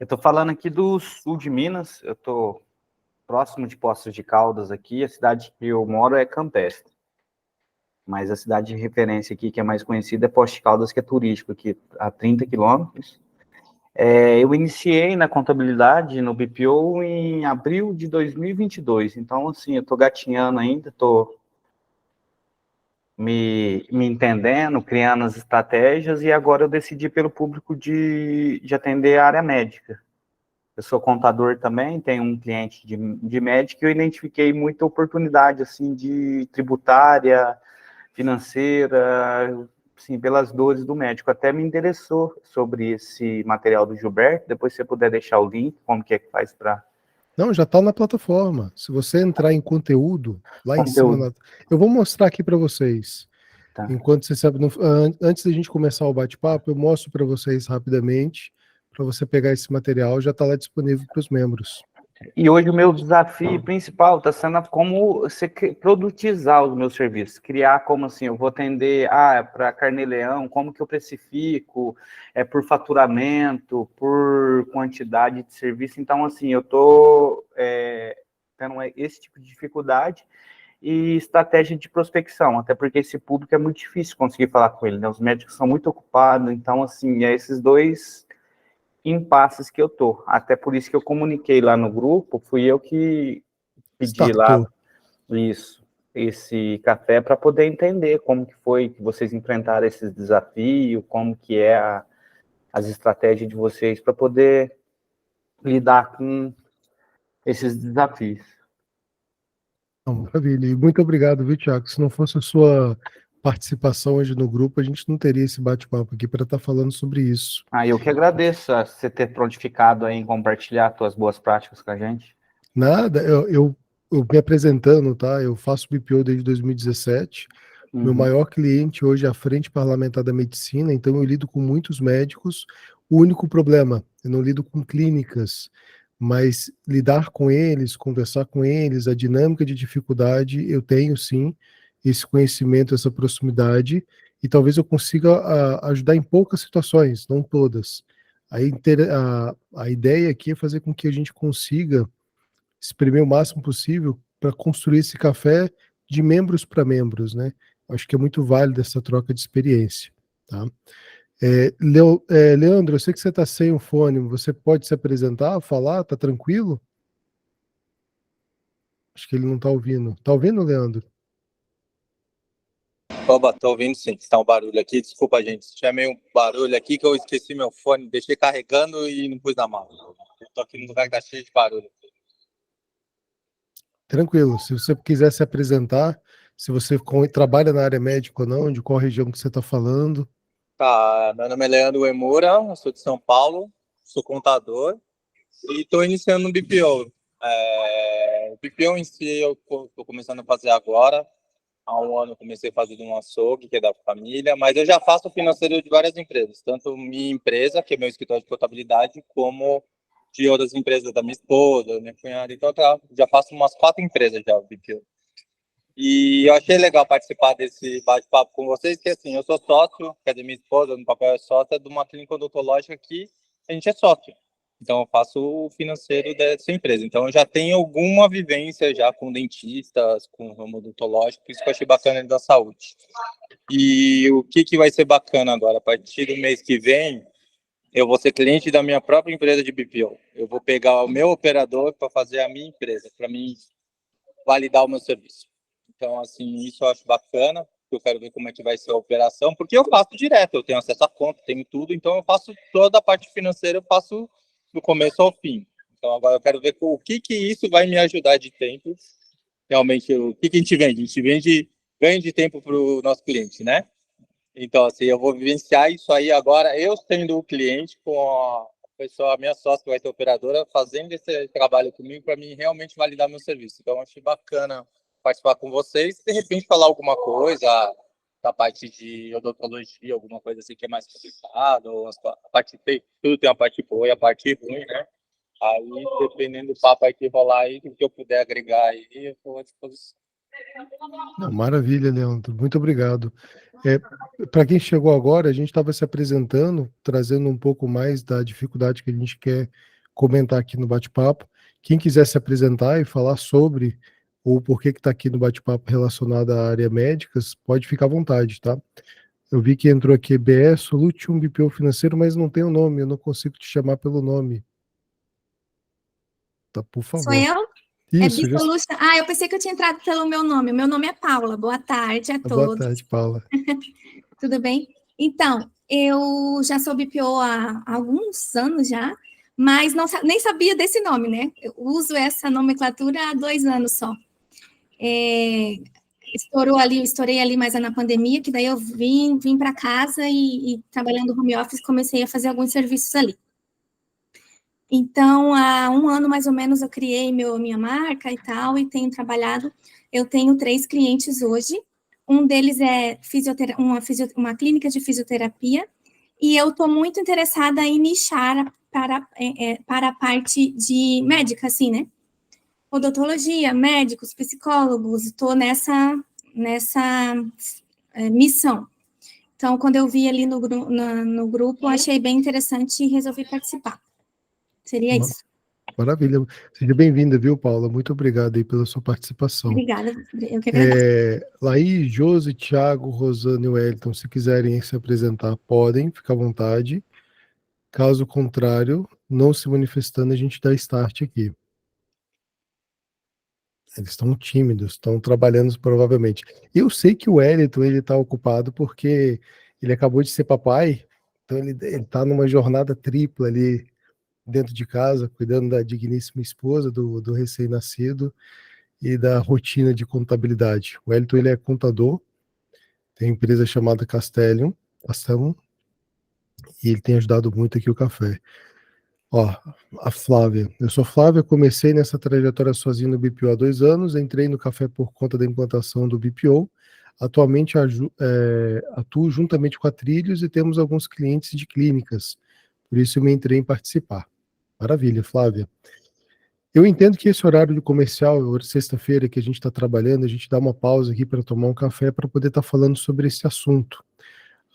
Eu estou falando aqui do sul de Minas, eu estou próximo de Poços de Caldas aqui, a cidade que eu moro é Campestre, mas a cidade de referência aqui, que é mais conhecida, é Poços de Caldas, que é turístico, aqui a 30 quilômetros. Eu iniciei na contabilidade, no BPO, em abril de 2022, então, assim, eu estou gatinhando ainda, estou me entendendo, criando as estratégias, e agora eu decidi pelo público de atender a área médica. Eu sou contador também, tenho um cliente de médico, e eu identifiquei muita oportunidade, assim, de tributária, financeira, assim, pelas dores do médico. Até me interessou sobre esse material do Gilberto, depois se você puder deixar o link, como que é que faz para Não, já está na plataforma. Se você entrar em conteúdo, lá em cima, conteúdo. eu vou mostrar aqui para vocês. Tá. Enquanto você sabe, antes da gente começar o bate-papo, eu mostro para vocês rapidamente, para você pegar esse material, já está lá disponível para os membros. E hoje o meu desafio principal está sendo como você produtizar os meus serviços, criar como assim, eu vou atender para carne-leão, como que eu precifico, por faturamento, por quantidade de serviço. Então, assim, eu estou tendo esse tipo de dificuldade e estratégia de prospecção, até porque esse público é muito difícil conseguir falar com ele, né? Os médicos são muito ocupados, então, assim, esses dois impasses que eu tô. Até por isso que eu comuniquei lá no grupo, fui eu que pedi lá Startou. esse café para poder entender como que foi que vocês enfrentaram esses desafios, como que é as estratégias de vocês para poder lidar com esses desafios. Maravilha. E muito obrigado, viu, Thiago? Se não fosse a sua participação hoje no grupo, a gente não teria esse bate-papo aqui para estar falando sobre isso. Eu que agradeço você ter prontificado aí em compartilhar suas boas práticas com a gente. Nada, eu me apresentando, tá? Eu faço BPO desde 2017. Meu maior cliente hoje é a Frente Parlamentar da Medicina, então eu lido com muitos médicos. O único problema, eu não lido com clínicas, mas lidar com eles, conversar com eles, a dinâmica de dificuldade, eu tenho sim esse conhecimento, essa proximidade, e talvez eu consiga ajudar em poucas situações, não todas. A ideia aqui é fazer com que a gente consiga espremer o máximo possível para construir esse café de membros para membros, né? Acho que é muito válido essa troca de experiência, tá? Leandro, eu sei que você está sem o fone, você pode se apresentar, falar, tá tranquilo? Acho que ele não está ouvindo. Tá ouvindo, Leandro? Oba, tô ouvindo sim, está um barulho aqui, desculpa gente, se tiver meio barulho aqui que eu esqueci meu fone, deixei carregando e não pus na mala. Eu tô aqui num lugar que tá cheio de barulho. Tranquilo, se você quiser se apresentar, se você trabalha na área médica ou não, de qual região que você está falando. Tá, meu nome é Leandro Emura, eu sou de São Paulo, sou contador e tô iniciando no BPO. O BPO em si eu tô começando a fazer agora. Há um ano eu comecei a fazer de um açougue, que é da família, mas eu já faço financeiro de várias empresas, tanto minha empresa, que é meu escritório de contabilidade, como de outras empresas da minha esposa, minha cunhada. Então, já faço umas 4 empresas já, BPO. E eu achei legal participar desse bate-papo com vocês, que assim, eu sou sócio, quer dizer, minha esposa no papel é sócia de uma clínica odontológica que a gente é sócio. Então, eu faço o financeiro dessa empresa. Então, eu já tenho alguma vivência já com dentistas, com o ramo odontológico, isso que eu achei bacana da saúde. E o que vai ser bacana agora? A partir do mês que vem, eu vou ser cliente da minha própria empresa de BPO. Eu vou pegar o meu operador para fazer a minha empresa, para mim validar o meu serviço. Então, assim, isso eu acho bacana, eu quero ver como é que vai ser a operação, porque eu faço direto, eu tenho acesso à conta, tenho tudo, então eu faço toda a parte financeira, eu faço do começo ao fim. Então, agora eu quero ver o que isso vai me ajudar de tempo. Realmente, o que a gente vende? A gente vende ganho de tempo para o nosso cliente, né? Então, assim, eu vou vivenciar isso aí agora, eu sendo o cliente, com a pessoa, a minha sócia, que vai ter operadora, fazendo esse trabalho comigo para mim realmente validar meu serviço. Então, eu achei bacana participar com vocês, de repente falar alguma coisa da parte de odontologia, alguma coisa assim que é mais complicada, ou a parte tudo tem a parte boa e a parte ruim, né? Aí, dependendo do papo aí que rolar aí, o que eu puder agregar aí, eu estou à disposição. Não, maravilha, Leandro. Muito obrigado. Para quem chegou agora, a gente estava se apresentando, trazendo um pouco mais da dificuldade que a gente quer comentar aqui no bate-papo. Quem quiser se apresentar e falar sobre ou por que está aqui no bate-papo relacionado à área médicas, pode ficar à vontade, tá? Eu vi que entrou aqui BE Solution BPO Financeiro, mas não tem o nome, eu não consigo te chamar pelo nome. Tá, por Sou favor. eu? É Isso, Bisolution. Ah, eu pensei que eu tinha entrado pelo meu nome. Meu nome é Paula. Boa tarde a boa todos. tarde, Paula. Tudo bem? Então, eu já sou BPO há alguns anos já, mas nem sabia desse nome, né? Eu uso essa nomenclatura há 2 anos só. Estourei ali mais na pandemia, que daí eu vim para casa e trabalhando home office, comecei a fazer alguns serviços ali. Então, há 1 ano mais ou menos eu criei minha marca e tal, e tenho trabalhado. Eu tenho 3 clientes hoje. Um deles é uma clínica de fisioterapia, e eu estou muito interessada em nichar para a parte de médica, assim, né? Odontologia, médicos, psicólogos, estou nessa missão. Então, quando eu vi ali no grupo, achei bem interessante e resolvi participar. Seria isso. Maravilha. Seja bem-vinda, viu, Paula? Muito obrigado aí pela sua participação. Obrigada, eu que agradeço. Laís, Josi, Thiago, Rosana e Wellington, se quiserem se apresentar, podem, fica à vontade. Caso contrário, não se manifestando, a gente dá start aqui. Eles estão tímidos, estão trabalhando provavelmente. Eu sei que o Wellington, ele está ocupado porque ele acabou de ser papai, então ele está numa jornada tripla ali dentro de casa, cuidando da digníssima esposa, do recém-nascido e da rotina de contabilidade. O Wellington, ele é contador, tem uma empresa chamada Castellum, e ele tem ajudado muito aqui o café. Ó, a Flávia. Eu sou Flávia, comecei nessa trajetória sozinho no BPO há 2 anos, entrei no café por conta da implantação do BPO. Atualmente atuo juntamente com a Trilhos e temos alguns clientes de clínicas. Por isso eu me entrei em participar. Maravilha, Flávia. Eu entendo que esse horário de comercial, sexta-feira que a gente está trabalhando, a gente dá uma pausa aqui para tomar um café para poder estar falando sobre esse assunto.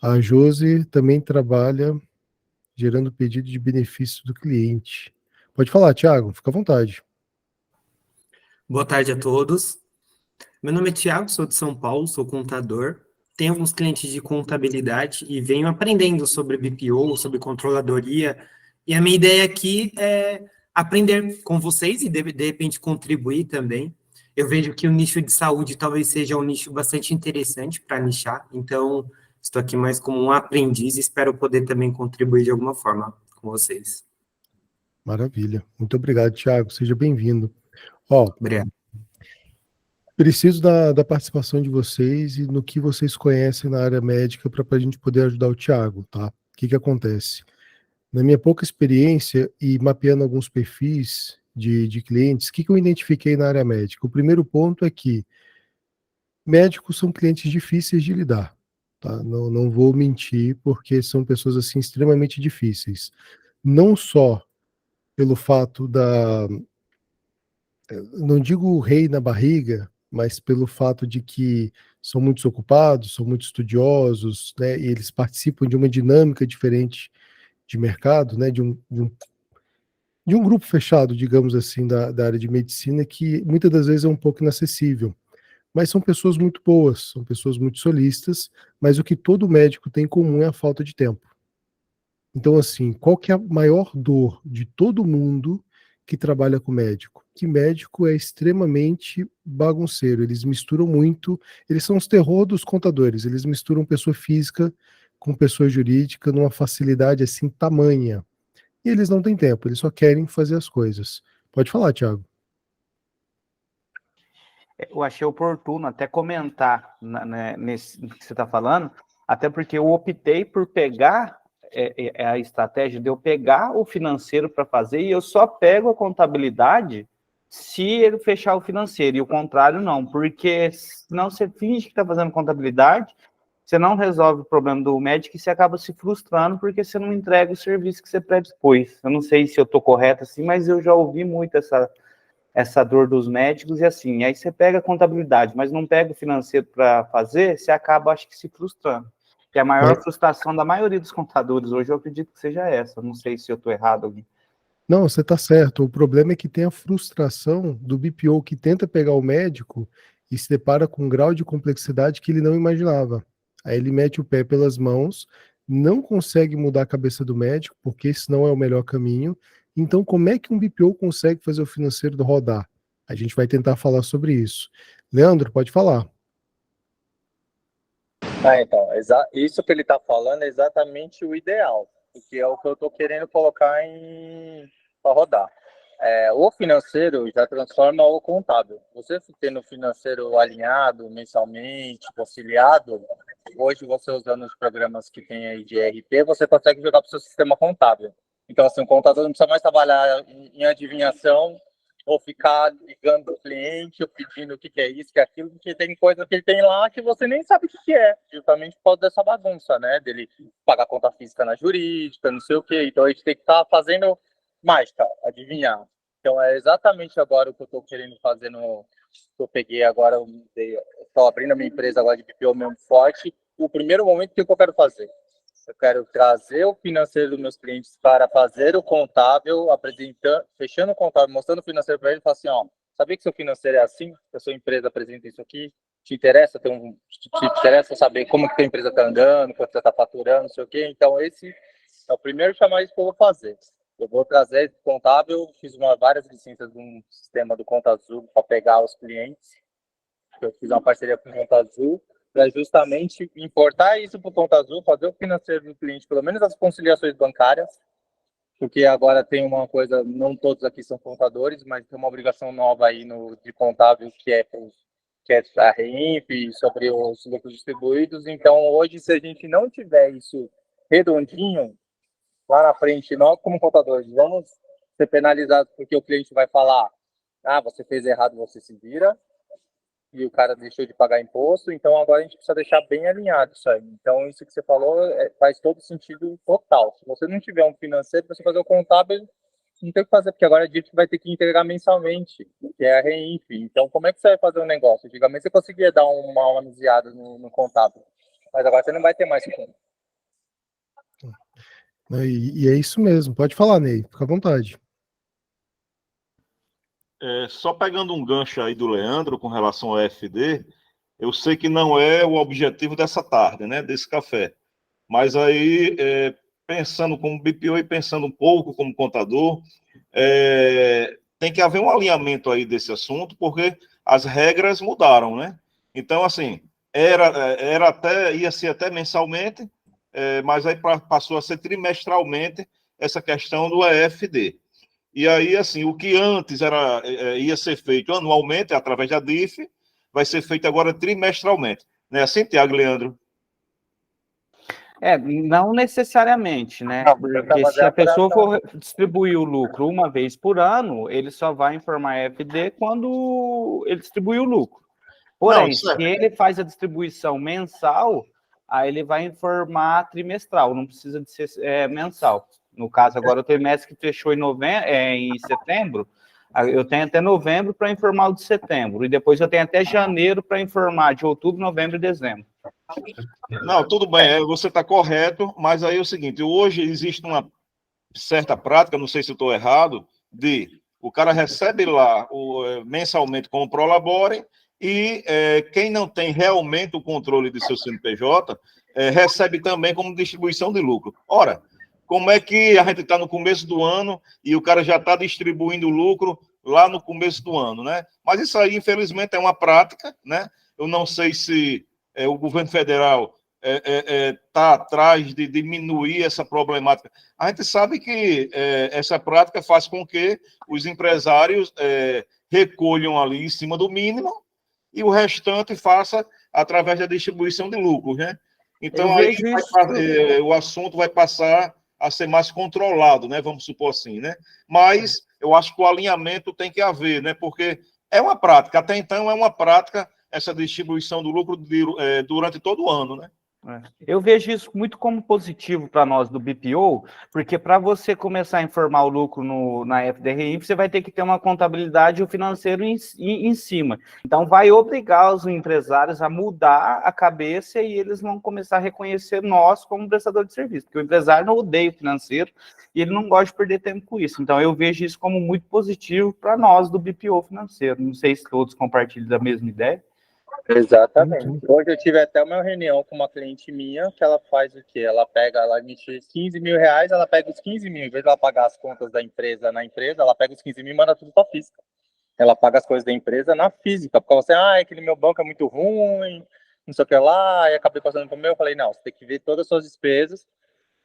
A Josi também trabalha gerando pedido de benefício do cliente. Pode falar, Thiago, fica à vontade. Boa tarde a todos. Meu nome é Thiago, sou de São Paulo, sou contador. Tenho alguns clientes de contabilidade e venho aprendendo sobre BPO, sobre controladoria. E a minha ideia aqui é aprender com vocês e, de repente, contribuir também. Eu vejo que o nicho de saúde talvez seja um nicho bastante interessante para nichar. Então, estou aqui mais como um aprendiz e espero poder também contribuir de alguma forma com vocês. Maravilha. Muito obrigado, Thiago. Seja bem-vindo. Ó, Obrigado. preciso da participação de vocês e no que vocês conhecem na área médica para a gente poder ajudar o Thiago, tá? O que acontece? Na minha pouca experiência e mapeando alguns perfis de clientes, o que eu identifiquei na área médica? O primeiro ponto é que médicos são clientes difíceis de lidar, tá? Não vou mentir, porque são pessoas assim extremamente difíceis. Não só pelo fato não digo o rei na barriga, mas pelo fato de que são muito ocupados, são muito estudiosos, né? E eles participam de uma dinâmica diferente de mercado, né? De um grupo fechado, digamos assim, da área de medicina, que muitas das vezes é um pouco inacessível. Mas são pessoas muito boas, são pessoas muito solistas, mas o que todo médico tem em comum é a falta de tempo. Então, assim, qual que é a maior dor de todo mundo que trabalha com médico? Que médico é extremamente bagunceiro, eles misturam muito, eles são os terror dos contadores, eles misturam pessoa física com pessoa jurídica numa facilidade assim tamanha. E eles não têm tempo, eles só querem fazer as coisas. Pode falar, Thiago. Eu achei oportuno até comentar nesse que você está falando, até porque eu optei por pegar a estratégia de eu pegar o financeiro para fazer e eu só pego a contabilidade se ele fechar o financeiro, e o contrário não, porque senão você finge que está fazendo contabilidade, você não resolve o problema do médico e você acaba se frustrando porque você não entrega o serviço que você predispôs. Eu não sei se eu estou correto assim, mas eu já ouvi muito essa dor dos médicos, e assim, aí você pega a contabilidade, mas não pega o financeiro para fazer, você acaba, acho que, se frustrando. Que a maior frustração da maioria dos contadores hoje, eu acredito que seja essa. Não sei se eu estou errado aqui. Não, você está certo. O problema é que tem a frustração do BPO que tenta pegar o médico e se depara com um grau de complexidade que ele não imaginava. Aí ele mete o pé pelas mãos, não consegue mudar a cabeça do médico, porque esse não é o melhor caminho. Então, como é que um BPO consegue fazer o financeiro rodar? A gente vai tentar falar sobre isso. Leandro, pode falar. Então, isso que ele está falando é exatamente o ideal, porque é o que eu estou querendo colocar para rodar. O financeiro já transforma o contábil. Você tendo o financeiro alinhado mensalmente, conciliado, hoje você usando os programas que tem aí de ERP, você consegue jogar para o seu sistema contábil. Então, assim, o contador não precisa mais trabalhar em adivinhação ou ficar ligando o cliente ou pedindo o que é isso, que é aquilo, porque tem coisa que ele tem lá que você nem sabe o que é, justamente por causa dessa bagunça, né? Dele pagar conta física na jurídica, não sei o quê. Então, a gente tem que estar fazendo mágica, adivinhar. Então, é exatamente agora o que eu estou querendo fazer que eu peguei agora, estou abrindo a minha empresa agora de BPO mesmo forte. O primeiro momento, que eu quero fazer? Eu quero trazer o financeiro dos meus clientes para fazer o contábil, apresentando, fechando o contábil, mostrando o financeiro para ele e falar assim, ó, sabia que seu financeiro é assim? Que a sua empresa apresenta isso aqui? Te interessa te interessa saber como que a empresa está andando, quanto você está faturando, não sei o quê? Então, esse é o primeiro chamariz que eu vou fazer. Eu vou trazer esse contábil, fiz várias licenças de um sistema do Conta Azul para pegar os clientes. Eu fiz uma parceria com o Conta Azul, para justamente importar isso para o Conta Azul, fazer o financeiro do cliente, pelo menos as conciliações bancárias, porque agora tem uma coisa, não todos aqui são contadores, mas tem uma obrigação nova aí de contábil que é a REINF, sobre os lucros distribuídos. Então, hoje, se a gente não tiver isso redondinho, lá na frente, nós como contadores vamos ser penalizados porque o cliente vai falar, você fez errado, você se vira, e o cara deixou de pagar imposto, então agora a gente precisa deixar bem alinhado isso aí. Então, isso que você falou faz todo sentido total. Se você não tiver um financeiro, você fazer o contábil, não tem o que fazer, porque agora a gente vai ter que entregar mensalmente, que é a REINF. Então, como é que você vai fazer um negócio? Antigamente você conseguia dar uma manuseada no contábil, mas agora você não vai ter mais como. E é isso mesmo. Pode falar, Ney. Fica à vontade. Só pegando um gancho aí do Leandro com relação ao EFD, eu sei que não é o objetivo dessa tarde, né, desse café, mas aí, pensando como BPO e pensando um pouco como contador, tem que haver um alinhamento aí desse assunto, porque as regras mudaram, né? Então, assim, ia ser até mensalmente, mas aí passou a ser trimestralmente essa questão do EFD. E aí, assim, o que antes ia ser feito anualmente, através da DIF, vai ser feito agora trimestralmente. Não é assim, Tiago, Leandro? Não necessariamente, né? Porque se a pessoa for distribuir o lucro uma vez por ano, ele só vai informar a FD quando ele distribuir o lucro. Porém, se ele faz a distribuição mensal, aí ele vai informar trimestral, não precisa de ser mensal. No caso, agora o trimestre que fechou em setembro, eu tenho até novembro para informar o de setembro, e depois eu tenho até janeiro para informar de outubro, novembro e dezembro. Não, tudo bem, você está correto, mas aí é o seguinte, hoje existe uma certa prática, não sei se eu estou errado, de o cara recebe lá mensalmente com o Prolabore e quem não tem realmente o controle de seu CNPJ recebe também como distribuição de lucro. Ora, como é que a gente está no começo do ano e o cara já está distribuindo lucro lá no começo do ano, né? Mas isso aí, infelizmente, é uma prática, né? Eu não sei se o governo federal está atrás de diminuir essa problemática. A gente sabe que essa prática faz com que os empresários recolham ali em cima do mínimo e o restante faça através da distribuição de lucros, né? Então, aí o assunto vai passar a ser mais controlado, né? Vamos supor assim, né? Mas eu acho que o alinhamento tem que haver, né? Porque é uma prática, até então é uma prática essa distribuição do lucro durante todo o ano, né? Eu vejo isso muito como positivo para nós do BPO, porque para você começar a informar o lucro na FDRI, você vai ter que ter uma contabilidade e o financeiro em cima. Então, vai obrigar os empresários a mudar a cabeça e eles vão começar a reconhecer nós como prestador de serviço, porque o empresário não odeia o financeiro e ele não gosta de perder tempo com isso. Então, eu vejo isso como muito positivo para nós do BPO financeiro. Não sei se todos compartilham da mesma ideia. Exatamente. Hoje eu tive até uma reunião com uma cliente minha que ela faz o quê? Ela emite 15 mil reais, ela pega os 15 mil, em vez de ela pagar as contas da empresa na empresa, ela pega os 15 mil e manda tudo para a física. Ela paga as coisas da empresa na física, porque você, aquele meu banco é muito ruim, não sei o que lá, e acabei passando para o meu, eu falei, não, você tem que ver todas as suas despesas,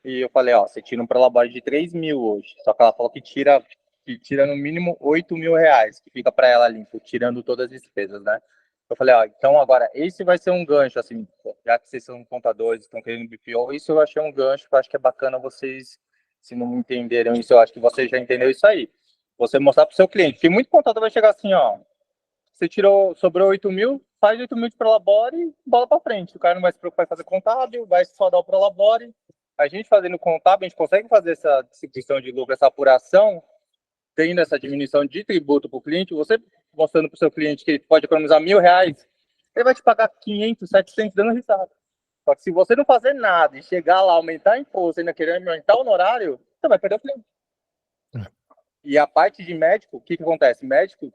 e eu falei, você tira um prolabore de 3 mil hoje, só que ela falou que tira no mínimo 8 mil reais, que fica para ela limpo, tirando todas as despesas, né? Eu falei, então agora, esse vai ser um gancho, assim, já que vocês são contadores, estão querendo BPO, isso eu achei um gancho que eu acho que é bacana vocês, se não entenderam isso, eu acho que vocês já entenderam isso aí. Você mostrar para o seu cliente, porque muito contador vai chegar assim, você sobrou 8 mil, faz 8 mil de prolabore e bola para frente. O cara não vai se preocupar em fazer contábil, vai só dar o prolabore. A gente fazendo contábil, a gente consegue fazer essa distribuição de lucro, essa apuração, tendo essa diminuição de tributo para o cliente, você mostrando para o seu cliente que ele pode economizar R$1.000, ele vai te pagar 500, 700 dando risada. Só que se você não fazer nada e chegar lá, aumentar imposto, ainda querer aumentar o honorário, você vai perder o cliente. E a parte de médico, o que acontece? Médico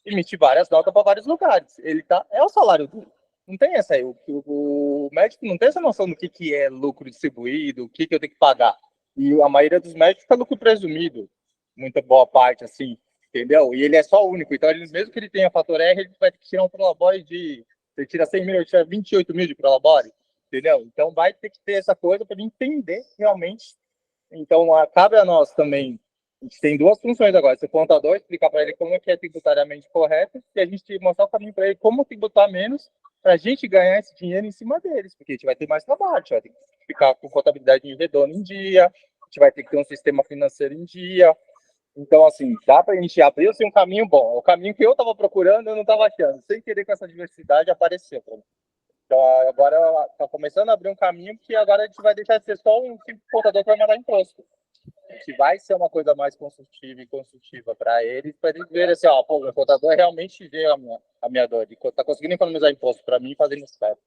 emite várias notas para vários lugares. É o salário dele. Não tem essa aí. O médico não tem essa noção do que é lucro distribuído, o que eu tenho que pagar. E a maioria dos médicos é lucro presumido. Muita boa parte, assim, entendeu? E ele é só único. Então, mesmo que ele tenha fator R, ele vai ter que tirar um prolabore de... Ele tira 100 mil, ele tira 28 mil de prolabore, entendeu? Então, vai ter que ter essa coisa para ele entender realmente. Então, cabe a nós também. A gente tem duas funções agora. Ser contador, explicar para ele como é que é tributariamente correto, e a gente mostrar o caminho para ele como tributar menos, para a gente ganhar esse dinheiro em cima deles, porque a gente vai ter mais trabalho, a gente vai ter que ficar com contabilidade em redondo em dia, a gente vai ter que ter um sistema financeiro em dia. Então, assim, dá para a gente abrir um caminho bom. O caminho que eu estava procurando, eu não estava achando. Sem querer, com essa diversidade, apareceu para mim. Então, agora está começando a abrir um caminho que agora a gente vai deixar de ser só um tipo de contador que vai mandar imposto. Que vai ser uma coisa mais construtiva e construtiva para eles verem assim, o meu contador realmente vê a minha dor, de tá conseguindo economizar imposto para mim fazendo certo.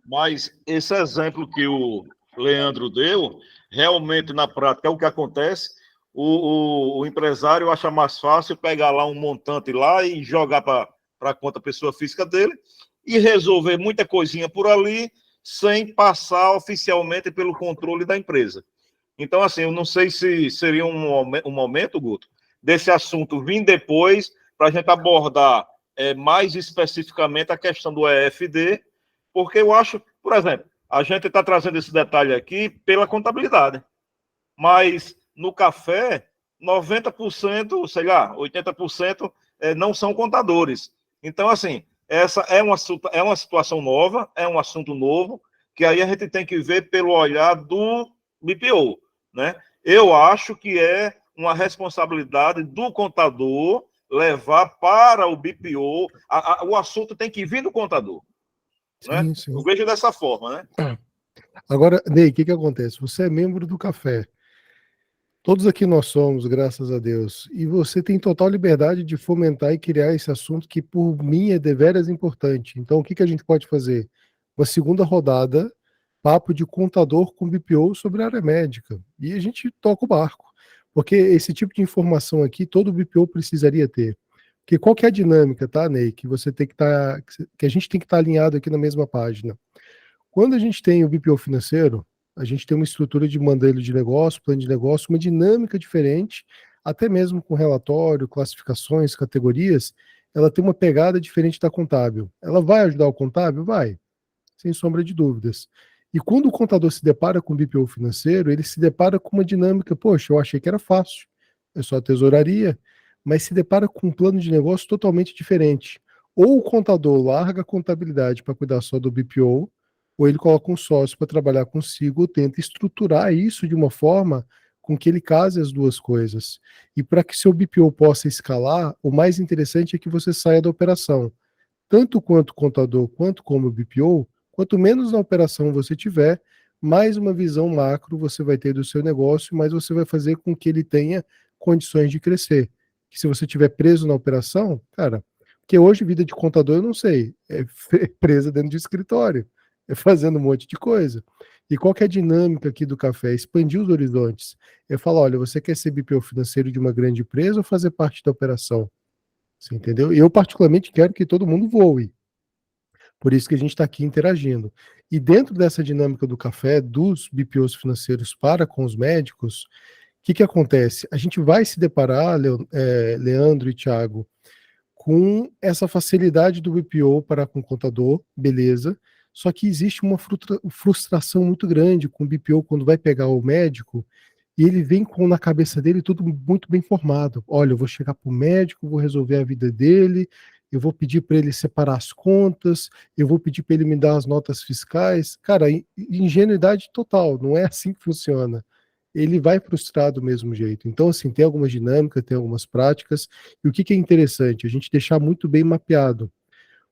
Mas esse exemplo que o Leandro deu, realmente na prática é o que acontece. O empresário acha mais fácil pegar lá um montante lá e jogar para a conta pessoa física dele e resolver muita coisinha por ali sem passar oficialmente pelo controle da empresa. Então, assim, eu não sei se seria um momento, Guto, desse assunto vir depois para a gente abordar mais especificamente a questão do EFD, porque eu acho, por exemplo, a gente está trazendo esse detalhe aqui pela contabilidade, mas no café, 90%, sei lá, 80% não são contadores. Então, assim, essa é uma situação nova, é um assunto novo, que aí a gente tem que ver pelo olhar do BPO, né? Eu acho que é uma responsabilidade do contador levar para o BPO, o assunto tem que vir do contador. Né? Sim, sim. Eu vejo dessa forma, né? Agora, Ney, o que acontece? Você é membro do café. Todos aqui nós somos, graças a Deus. E você tem total liberdade de fomentar e criar esse assunto que, por mim, é deveras importante. Então, o que a gente pode fazer? Uma segunda rodada, papo de contador com BPO sobre a área médica. E a gente toca o barco. Porque esse tipo de informação aqui, todo BPO precisaria ter. Porque qual que é a dinâmica, tá, Ney? Que você tem que estar, que a gente tem que estar alinhado aqui na mesma página. Quando a gente tem o BPO financeiro, a gente tem uma estrutura de modelo de negócio, plano de negócio, uma dinâmica diferente, até mesmo com relatório, classificações, categorias, ela tem uma pegada diferente da contábil. Ela vai ajudar o contábil? Vai, sem sombra de dúvidas. E quando o contador se depara com o BPO financeiro, ele se depara com uma dinâmica, poxa, eu achei que era fácil, é só a tesouraria, mas se depara com um plano de negócio totalmente diferente. Ou o contador larga a contabilidade para cuidar só do BPO, ou ele coloca um sócio para trabalhar consigo, ou tenta estruturar isso de uma forma com que ele case as duas coisas. E para que seu BPO possa escalar, o mais interessante é que você saia da operação. Tanto quanto contador, quanto como BPO, Quanto menos na operação você tiver, mais uma visão macro você vai ter do seu negócio, mais você vai fazer com que ele tenha condições de crescer. Que se você estiver preso na operação, cara, porque hoje vida de contador eu não sei, é presa dentro de escritório, é fazendo um monte de coisa. E qual que é a dinâmica aqui do café? Expandir os horizontes. Eu falo, olha, você quer ser BPO financeiro de uma grande empresa ou fazer parte da operação? Você entendeu? Eu particularmente quero que todo mundo voe. Por isso que a gente está aqui interagindo. E dentro dessa dinâmica do café, dos BPOs financeiros para com os médicos, o que acontece? A gente vai se deparar, Leandro e Thiago, com essa facilidade do BPO para com o contador, beleza, só que existe uma frustração muito grande com o BPO quando vai pegar o médico e ele vem com na cabeça dele tudo muito bem formado. Olha, eu vou chegar para o médico, vou resolver a vida dele, eu vou pedir para ele separar as contas, eu vou pedir para ele me dar as notas fiscais. Cara, ingenuidade total, não é assim que funciona. Ele vai frustrar do mesmo jeito. Então, assim, tem algumas dinâmicas, tem algumas práticas, e o que é interessante? A gente deixar muito bem mapeado.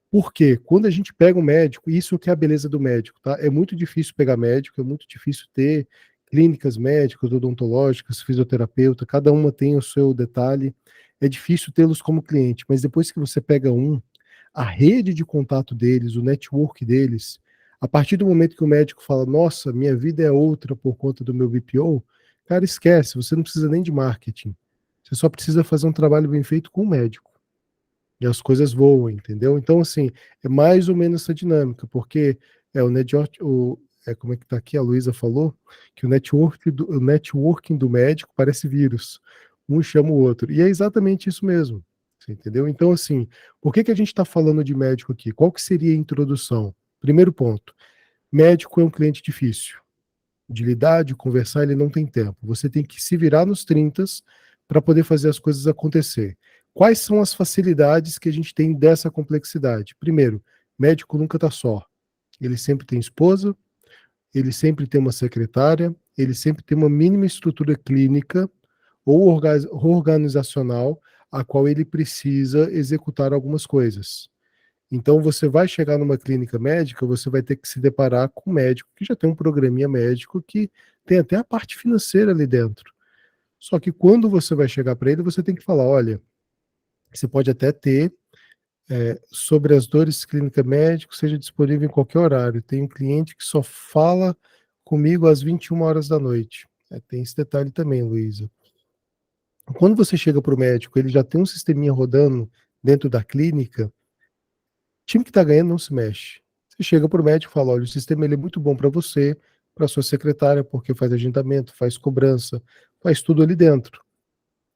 Porque quando a gente pega um médico, isso que é a beleza do médico, tá? É muito difícil pegar médico, é muito difícil ter clínicas médicas, odontológicas, fisioterapeuta, cada uma tem o seu detalhe. É difícil tê-los como cliente, mas depois que você pega um, a rede de contato deles, o network deles, a partir do momento que o médico fala, nossa, minha vida é outra por conta do meu BPO, cara, esquece, você não precisa nem de marketing. Você só precisa fazer um trabalho bem feito com o médico. E as coisas voam, entendeu? Então, assim, é mais ou menos essa dinâmica, porque o network, como é que tá aqui, a Luísa falou, que o networking do médico parece vírus. Um chama o outro. E é exatamente isso mesmo. Você entendeu? Então, assim, por que a gente está falando de médico aqui? Qual que seria a introdução? Primeiro ponto, médico é um cliente difícil. De lidar, de conversar, ele não tem tempo. Você tem que se virar nos 30 para poder fazer as coisas acontecer. Quais são as facilidades que a gente tem dessa complexidade? Primeiro, médico nunca está só. Ele sempre tem esposa, ele sempre tem uma secretária, ele sempre tem uma mínima estrutura clínica ou organizacional a qual ele precisa executar algumas coisas. Então, você vai chegar numa clínica médica, você vai ter que se deparar com um médico que já tem um programinha médico que tem até a parte financeira ali dentro. Só que quando você vai chegar para ele, você tem que falar, olha, você pode até ter sobre as dores clínica médico, seja disponível em qualquer horário. Tem um cliente que só fala comigo às 21 horas da noite. Tem esse detalhe também, Luísa. Quando você chega para o médico, ele já tem um sisteminha rodando dentro da clínica, o time que está ganhando não se mexe. Você chega para o médico e fala, olha, o sistema ele é muito bom para você, para sua secretária, porque faz agendamento, faz cobrança, faz tudo ali dentro.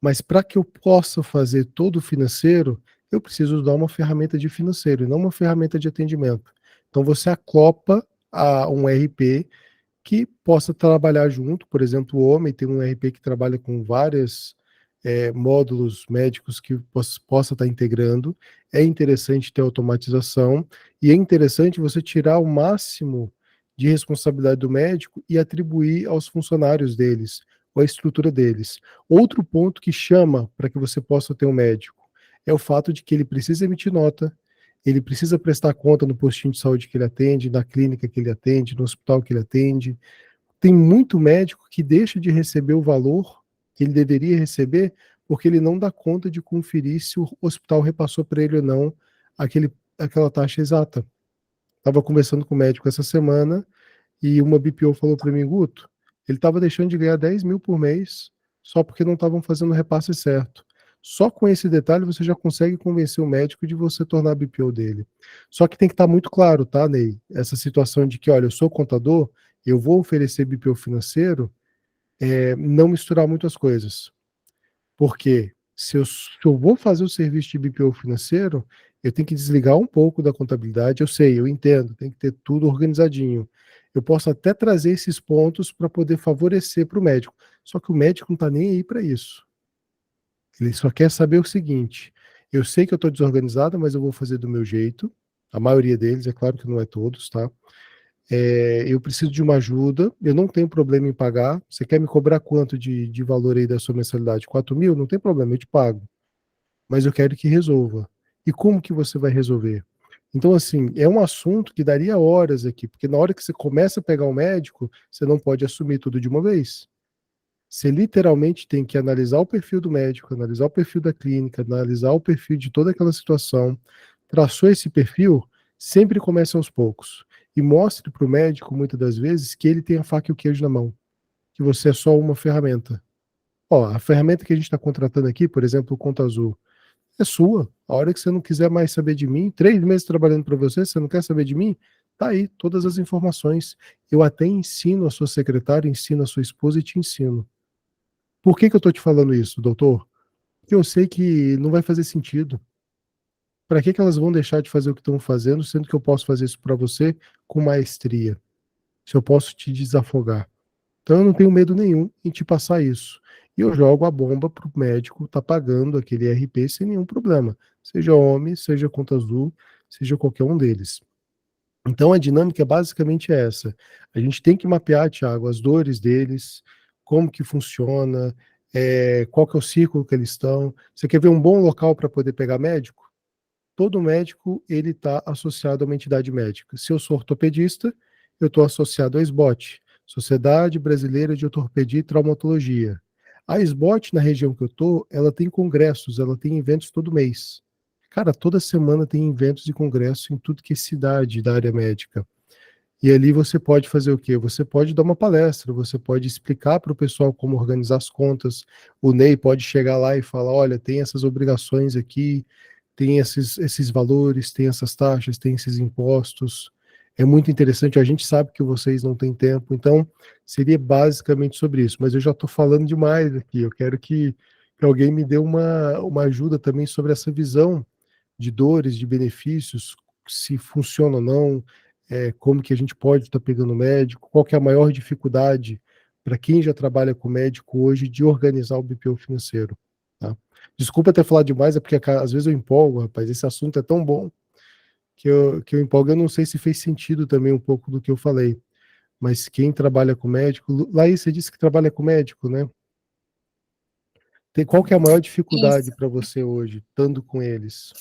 Mas para que eu possa fazer todo o financeiro, eu preciso dar uma ferramenta de financeiro e não uma ferramenta de atendimento. Então você acopla a um RP que possa trabalhar junto, por exemplo, o homem tem um RP que trabalha com vários módulos médicos que possa estar integrando. É interessante ter automatização e é interessante você tirar o máximo de responsabilidade do médico e atribuir aos funcionários deles, ou a estrutura deles. Outro ponto que chama para que você possa ter um médico é o fato de que ele precisa emitir nota, ele precisa prestar conta no postinho de saúde que ele atende, na clínica que ele atende, no hospital que ele atende. Tem muito médico que deixa de receber o valor que ele deveria receber porque ele não dá conta de conferir se o hospital repassou para ele ou não aquela taxa exata. Estava conversando com o médico essa semana e uma BPO falou para mim, Guto, ele estava deixando de ganhar 10 mil por mês só porque não estavam fazendo o repasse certo. Só com esse detalhe você já consegue convencer o médico de você tornar a BPO dele. Só que tem que estar muito claro, tá, Ney? Essa situação de que, olha, eu sou contador, eu vou oferecer BPO financeiro, não misturar muitas coisas. Porque se eu vou fazer o serviço de BPO financeiro, eu tenho que desligar um pouco da contabilidade. Eu sei, eu entendo, tem que ter tudo organizadinho. Eu posso até trazer esses pontos para poder favorecer para o médico. Só que o médico não está nem aí para isso. Ele só quer saber o seguinte: eu sei que eu estou desorganizado, mas eu vou fazer do meu jeito. A maioria deles, é claro que não é todos, tá? Eu preciso de uma ajuda, eu não tenho problema em pagar. Você quer me cobrar quanto de valor aí da sua mensalidade? 4 mil? Não tem problema, eu te pago. Mas eu quero que resolva. E como que você vai resolver? Então, assim, é um assunto que daria horas aqui, porque na hora que você começa a pegar um médico, você não pode assumir tudo de uma vez. Você literalmente tem que analisar o perfil do médico, analisar o perfil da clínica, analisar o perfil de toda aquela situação. Traçou esse perfil, sempre comece aos poucos. E mostre para o médico, muitas das vezes, que ele tem a faca e o queijo na mão, que você é só uma ferramenta. Ó, a ferramenta que a gente está contratando aqui, por exemplo, o Conta Azul, é sua. A hora que você não quiser mais saber de mim, 3 meses trabalhando para você, você não quer saber de mim? Tá aí, todas as informações. Eu até ensino a sua secretária, ensino a sua esposa e te ensino. Por que eu estou te falando isso, doutor? Porque eu sei que não vai fazer sentido. Para que elas vão deixar de fazer o que estão fazendo, sendo que eu posso fazer isso para você com maestria? Se eu posso te desafogar. Então eu não tenho medo nenhum em te passar isso. E eu jogo a bomba para o médico tá pagando aquele RP sem nenhum problema. Seja homem, seja Conta Azul, seja qualquer um deles. Então a dinâmica basicamente é essa. A gente tem que mapear, Thiago, as dores deles, como que funciona, qual que é o círculo que eles estão. Você quer ver um bom local para poder pegar médico? Todo médico ele está associado a uma entidade médica. Se eu sou ortopedista, eu estou associado à SBOT, Sociedade Brasileira de Ortopedia e Traumatologia. A SBOT, na região que eu estou, ela tem congressos, ela tem eventos todo mês. Cara, toda semana tem eventos e congressos em tudo que é cidade da área médica. E ali você pode fazer o quê? Você pode dar uma palestra, você pode explicar para o pessoal como organizar as contas. O Ney pode chegar lá e falar: olha, tem essas obrigações aqui, tem esses valores, tem essas taxas, tem esses impostos. É muito interessante, a gente sabe que vocês não têm tempo, então seria basicamente sobre isso. Mas eu já estou falando demais aqui, eu quero que alguém me dê uma ajuda também sobre essa visão de dores, de benefícios, se funciona ou não, como que a gente pode estar pegando médico, qual que é a maior dificuldade para quem já trabalha com médico hoje de organizar o BPO financeiro. Tá? Desculpa ter falado demais, é porque às vezes eu empolgo, rapaz, esse assunto é tão bom que eu empolgo. Eu não sei se fez sentido também um pouco do que eu falei, mas quem trabalha com médico, Laís, você disse que trabalha com médico, né? Qual que é a maior dificuldade Isso. para você hoje, estando com eles?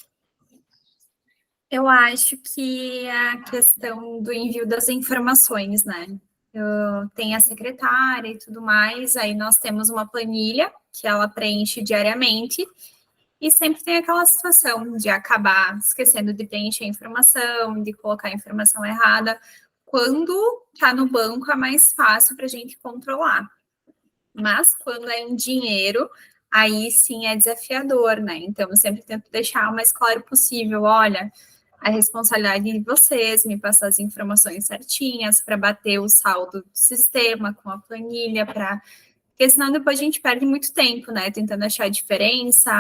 Eu acho que a questão do envio das informações, né? Eu tenho a secretária e tudo mais, aí nós temos uma planilha que ela preenche diariamente e sempre tem aquela situação de acabar esquecendo de preencher a informação, de colocar a informação errada. Quando tá no banco é mais fácil para a gente controlar. Mas quando é em dinheiro, aí sim é desafiador, né? Então eu sempre tento deixar o mais claro possível. Olha, a responsabilidade de vocês, me passar as informações certinhas para bater o saldo do sistema com a planilha, porque senão depois a gente perde muito tempo, né? Tentando achar a diferença,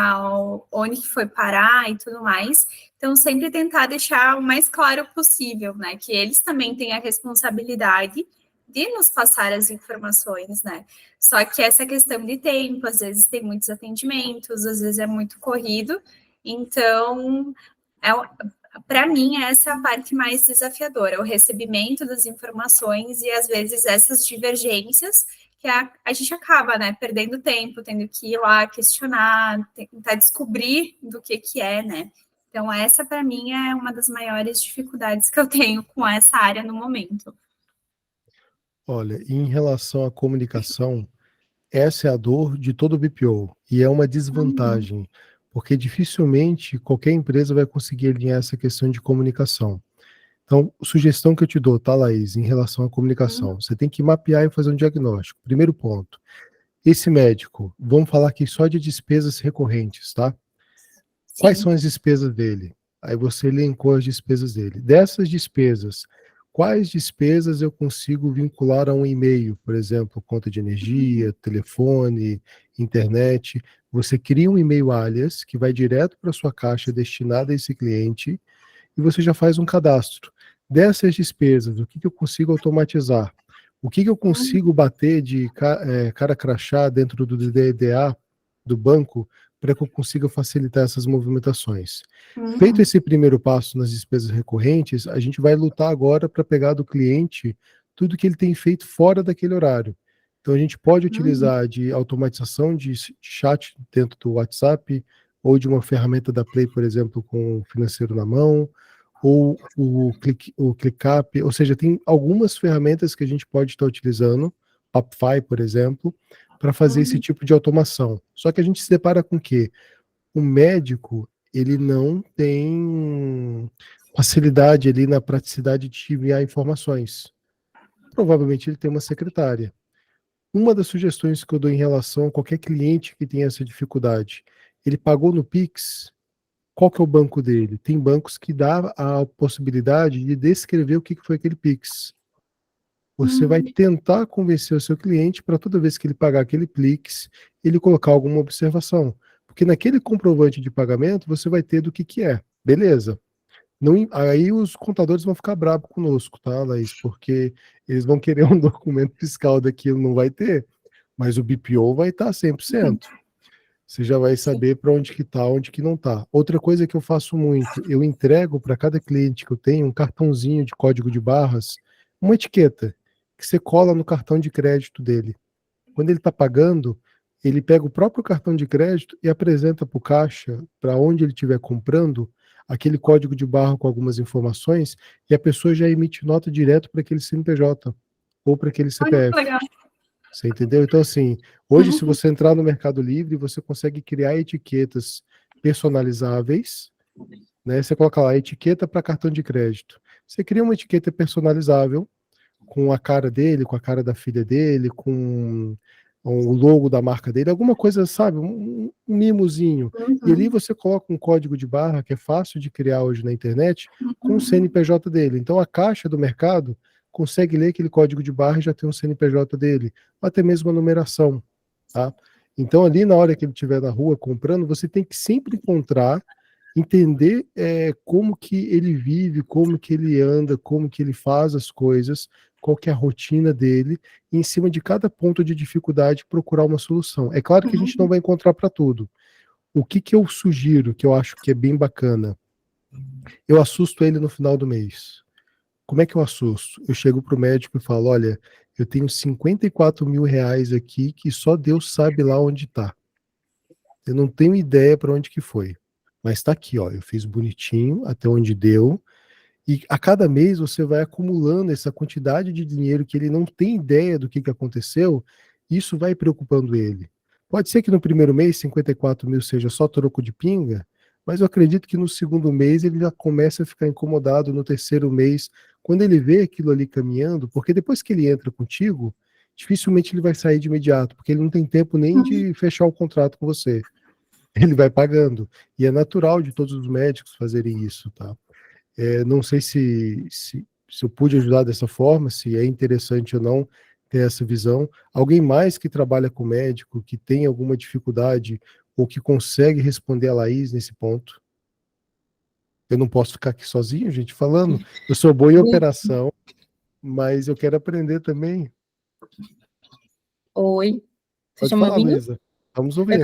onde que foi parar e tudo mais. Então, sempre tentar deixar o mais claro possível, né? Que eles também têm a responsabilidade de nos passar as informações, né? Só que essa questão de tempo, às vezes tem muitos atendimentos, às vezes é muito corrido. Então, para mim, essa é a parte mais desafiadora, o recebimento das informações e, às vezes, essas divergências que a gente acaba, né, perdendo tempo, tendo que ir lá questionar, tentar descobrir do que é, né? Então, essa, para mim, é uma das maiores dificuldades que eu tenho com essa área no momento. Olha, em relação à comunicação, essa é a dor de todo BPO e é uma desvantagem, porque dificilmente qualquer empresa vai conseguir alinhar essa questão de comunicação. Então, sugestão que eu te dou, tá, Laís, em relação à comunicação, você tem que mapear e fazer um diagnóstico. Primeiro ponto, esse médico, vamos falar aqui só de despesas recorrentes, tá? Quais Sim. são as despesas dele? Aí você elencou as despesas dele. Dessas despesas, quais despesas eu consigo vincular a um e-mail? Por exemplo, conta de energia, telefone, internet. Você cria um e-mail alias que vai direto para sua caixa destinada a esse cliente e você já faz um cadastro. Dessas despesas, o que eu consigo automatizar? O que eu consigo bater de cara crachá dentro do DDA do banco para que eu consiga facilitar essas movimentações? Feito esse primeiro passo nas despesas recorrentes, a gente vai lutar agora para pegar do cliente tudo que ele tem feito fora daquele horário. Então a gente pode utilizar de automatização de chat dentro do WhatsApp ou de uma ferramenta da Play, por exemplo, com o financeiro na mão, ou o ClickUp, ou seja, tem algumas ferramentas que a gente pode estar utilizando, Popify, por exemplo, para fazer esse tipo de automação. Só que a gente se depara com o quê? O médico, ele não tem facilidade ali na praticidade de te enviar informações. Provavelmente ele tem uma secretária. Uma das sugestões que eu dou em relação a qualquer cliente que tenha essa dificuldade, ele pagou no Pix, qual que é o banco dele? Tem bancos que dá a possibilidade de descrever o que foi aquele Pix. Você vai tentar convencer o seu cliente para toda vez que ele pagar aquele Pix, ele colocar alguma observação. Porque naquele comprovante de pagamento, você vai ter do que é. Beleza. Não, aí os contadores vão ficar bravos conosco, tá, Laís? Porque eles vão querer um documento fiscal daquilo, não vai ter. Mas o BPO vai estar 100%. Você já vai saber para onde que tá, onde que não tá. Outra coisa que eu faço muito, eu entrego para cada cliente que eu tenho um cartãozinho de código de barras, uma etiqueta, que você cola no cartão de crédito dele. Quando ele está pagando, ele pega o próprio cartão de crédito e apresenta para o caixa, para onde ele estiver comprando, aquele código de barra com algumas informações, e a pessoa já emite nota direto para aquele CNPJ ou para aquele CPF. Legal. Você entendeu? Então, assim, hoje, se você entrar no Mercado Livre, você consegue criar etiquetas personalizáveis, né? Você coloca lá, etiqueta para cartão de crédito. Você cria uma etiqueta personalizável, com a cara dele, com a cara da filha dele, com o logo da marca dele, alguma coisa, sabe, um mimozinho. E ali você coloca um código de barra, que é fácil de criar hoje na internet, com o CNPJ dele. Então a caixa do mercado consegue ler aquele código de barra e já tem um CNPJ dele, ou até mesmo a numeração, tá? Então ali na hora que ele estiver na rua comprando, você tem que sempre encontrar, entender como que ele vive, como que ele anda, como que ele faz as coisas, qual que é a rotina dele, e em cima de cada ponto de dificuldade procurar uma solução. É claro que a gente não vai encontrar para tudo. O que que eu sugiro, que eu acho que é bem bacana? Eu assusto ele no final do mês. Como é que eu assusto? Eu chego para o médico e falo, olha, eu tenho 54 mil reais aqui que só Deus sabe lá onde está. Eu não tenho ideia para onde que foi. Mas está aqui, ó, eu fiz bonitinho, até onde deu, e a cada mês você vai acumulando essa quantidade de dinheiro que ele não tem ideia do que aconteceu, isso vai preocupando ele. Pode ser que no primeiro mês 54 mil seja só troco de pinga, mas eu acredito que no segundo mês ele já começa a ficar incomodado, no terceiro mês, quando ele vê aquilo ali caminhando, porque depois que ele entra contigo, dificilmente ele vai sair de imediato, porque ele não tem tempo nem de fechar o contrato com você. Ele vai pagando. E é natural de todos os médicos fazerem isso, tá? Não sei se eu pude ajudar dessa forma, se é interessante ou não ter essa visão. Alguém mais que trabalha com médico, que tem alguma dificuldade, ou que consegue responder a Laís nesse ponto? Eu não posso ficar aqui sozinho, gente, falando. Eu sou bom em operação, mas eu quero aprender também. Oi, você Pode chama falar, Vini? Luísa. Estamos ouvindo.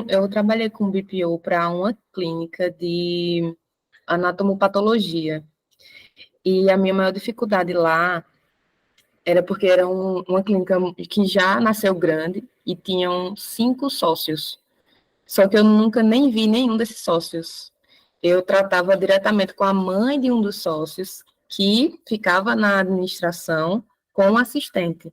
Eu trabalhei com BPO para uma clínica de anatomopatologia. E a minha maior dificuldade lá era porque era uma clínica que já nasceu grande e tinham 5 sócios. Só que eu nunca nem vi nenhum desses sócios. Eu tratava diretamente com a mãe de um dos sócios, que ficava na administração com o assistente.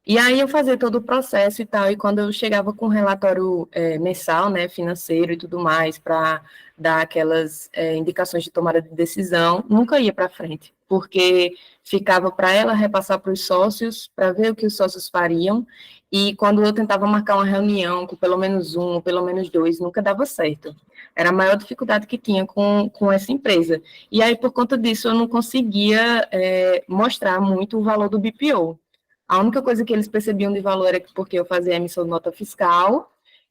E aí eu fazia todo o processo e tal, e quando eu chegava com o relatório mensal, né, financeiro e tudo mais, para dar aquelas indicações de tomada de decisão, nunca ia para frente, porque ficava para ela repassar para os sócios, para ver o que os sócios fariam, e quando eu tentava marcar uma reunião com pelo menos um, pelo menos dois, nunca dava certo. Era a maior dificuldade que tinha com essa empresa. E aí, por conta disso, eu não conseguia mostrar muito o valor do BPO. A única coisa que eles percebiam de valor era porque eu fazia emissão de nota fiscal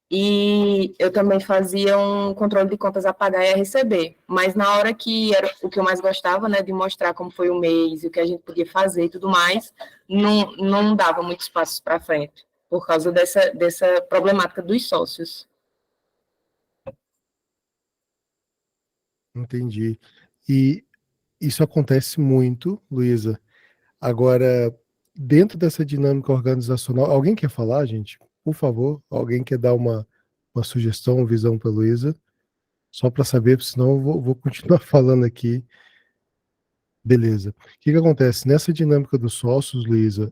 e eu também fazia um controle de contas a pagar e a receber. Mas na hora que era o que eu mais gostava, né, de mostrar como foi o mês e o que a gente podia fazer e tudo mais, não dava muitos passos para frente, por causa dessa problemática dos sócios. Entendi. E isso acontece muito, Luísa. Agora, dentro dessa dinâmica organizacional, alguém quer falar, gente? Por favor, alguém quer dar uma sugestão, visão para a Luísa? Só para saber, senão eu vou continuar falando aqui. Beleza. O que acontece? Nessa dinâmica dos sócios, Luísa,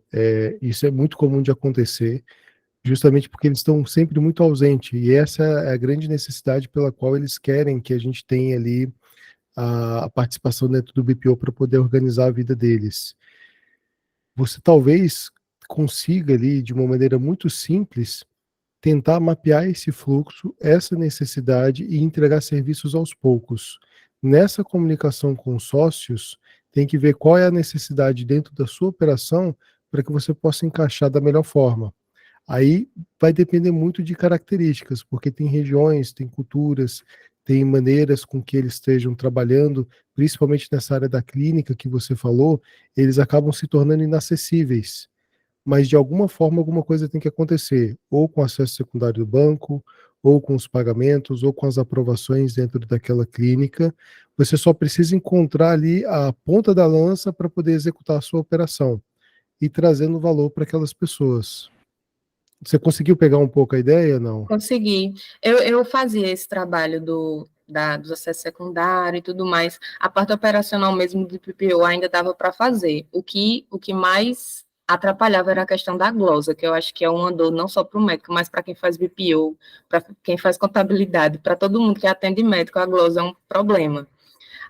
isso é muito comum de acontecer, justamente porque eles estão sempre muito ausentes, e essa é a grande necessidade pela qual eles querem que a gente tenha ali a participação dentro do BPO para poder organizar a vida deles. Você talvez consiga ali, de uma maneira muito simples, tentar mapear esse fluxo, essa necessidade e entregar serviços aos poucos. Nessa comunicação com os sócios, tem que ver qual é a necessidade dentro da sua operação para que você possa encaixar da melhor forma. Aí vai depender muito de características, porque tem regiões, tem culturas, tem maneiras com que eles estejam trabalhando, principalmente nessa área da clínica que você falou, eles acabam se tornando inacessíveis. Mas de alguma forma, alguma coisa tem que acontecer, ou com o acesso secundário do banco, ou com os pagamentos, ou com as aprovações dentro daquela clínica. Você só precisa encontrar ali a ponta da lança para poder executar a sua operação e trazendo valor para aquelas pessoas. Você conseguiu pegar um pouco a ideia, não? Consegui. Eu fazia esse trabalho dos acessos secundários e tudo mais. A parte operacional mesmo do PPO ainda dava para fazer. O que mais atrapalhava era a questão da glosa, que eu acho que é uma dor não só para o médico, mas para quem faz BPO, para quem faz contabilidade, para todo mundo que atende médico, a glosa é um problema.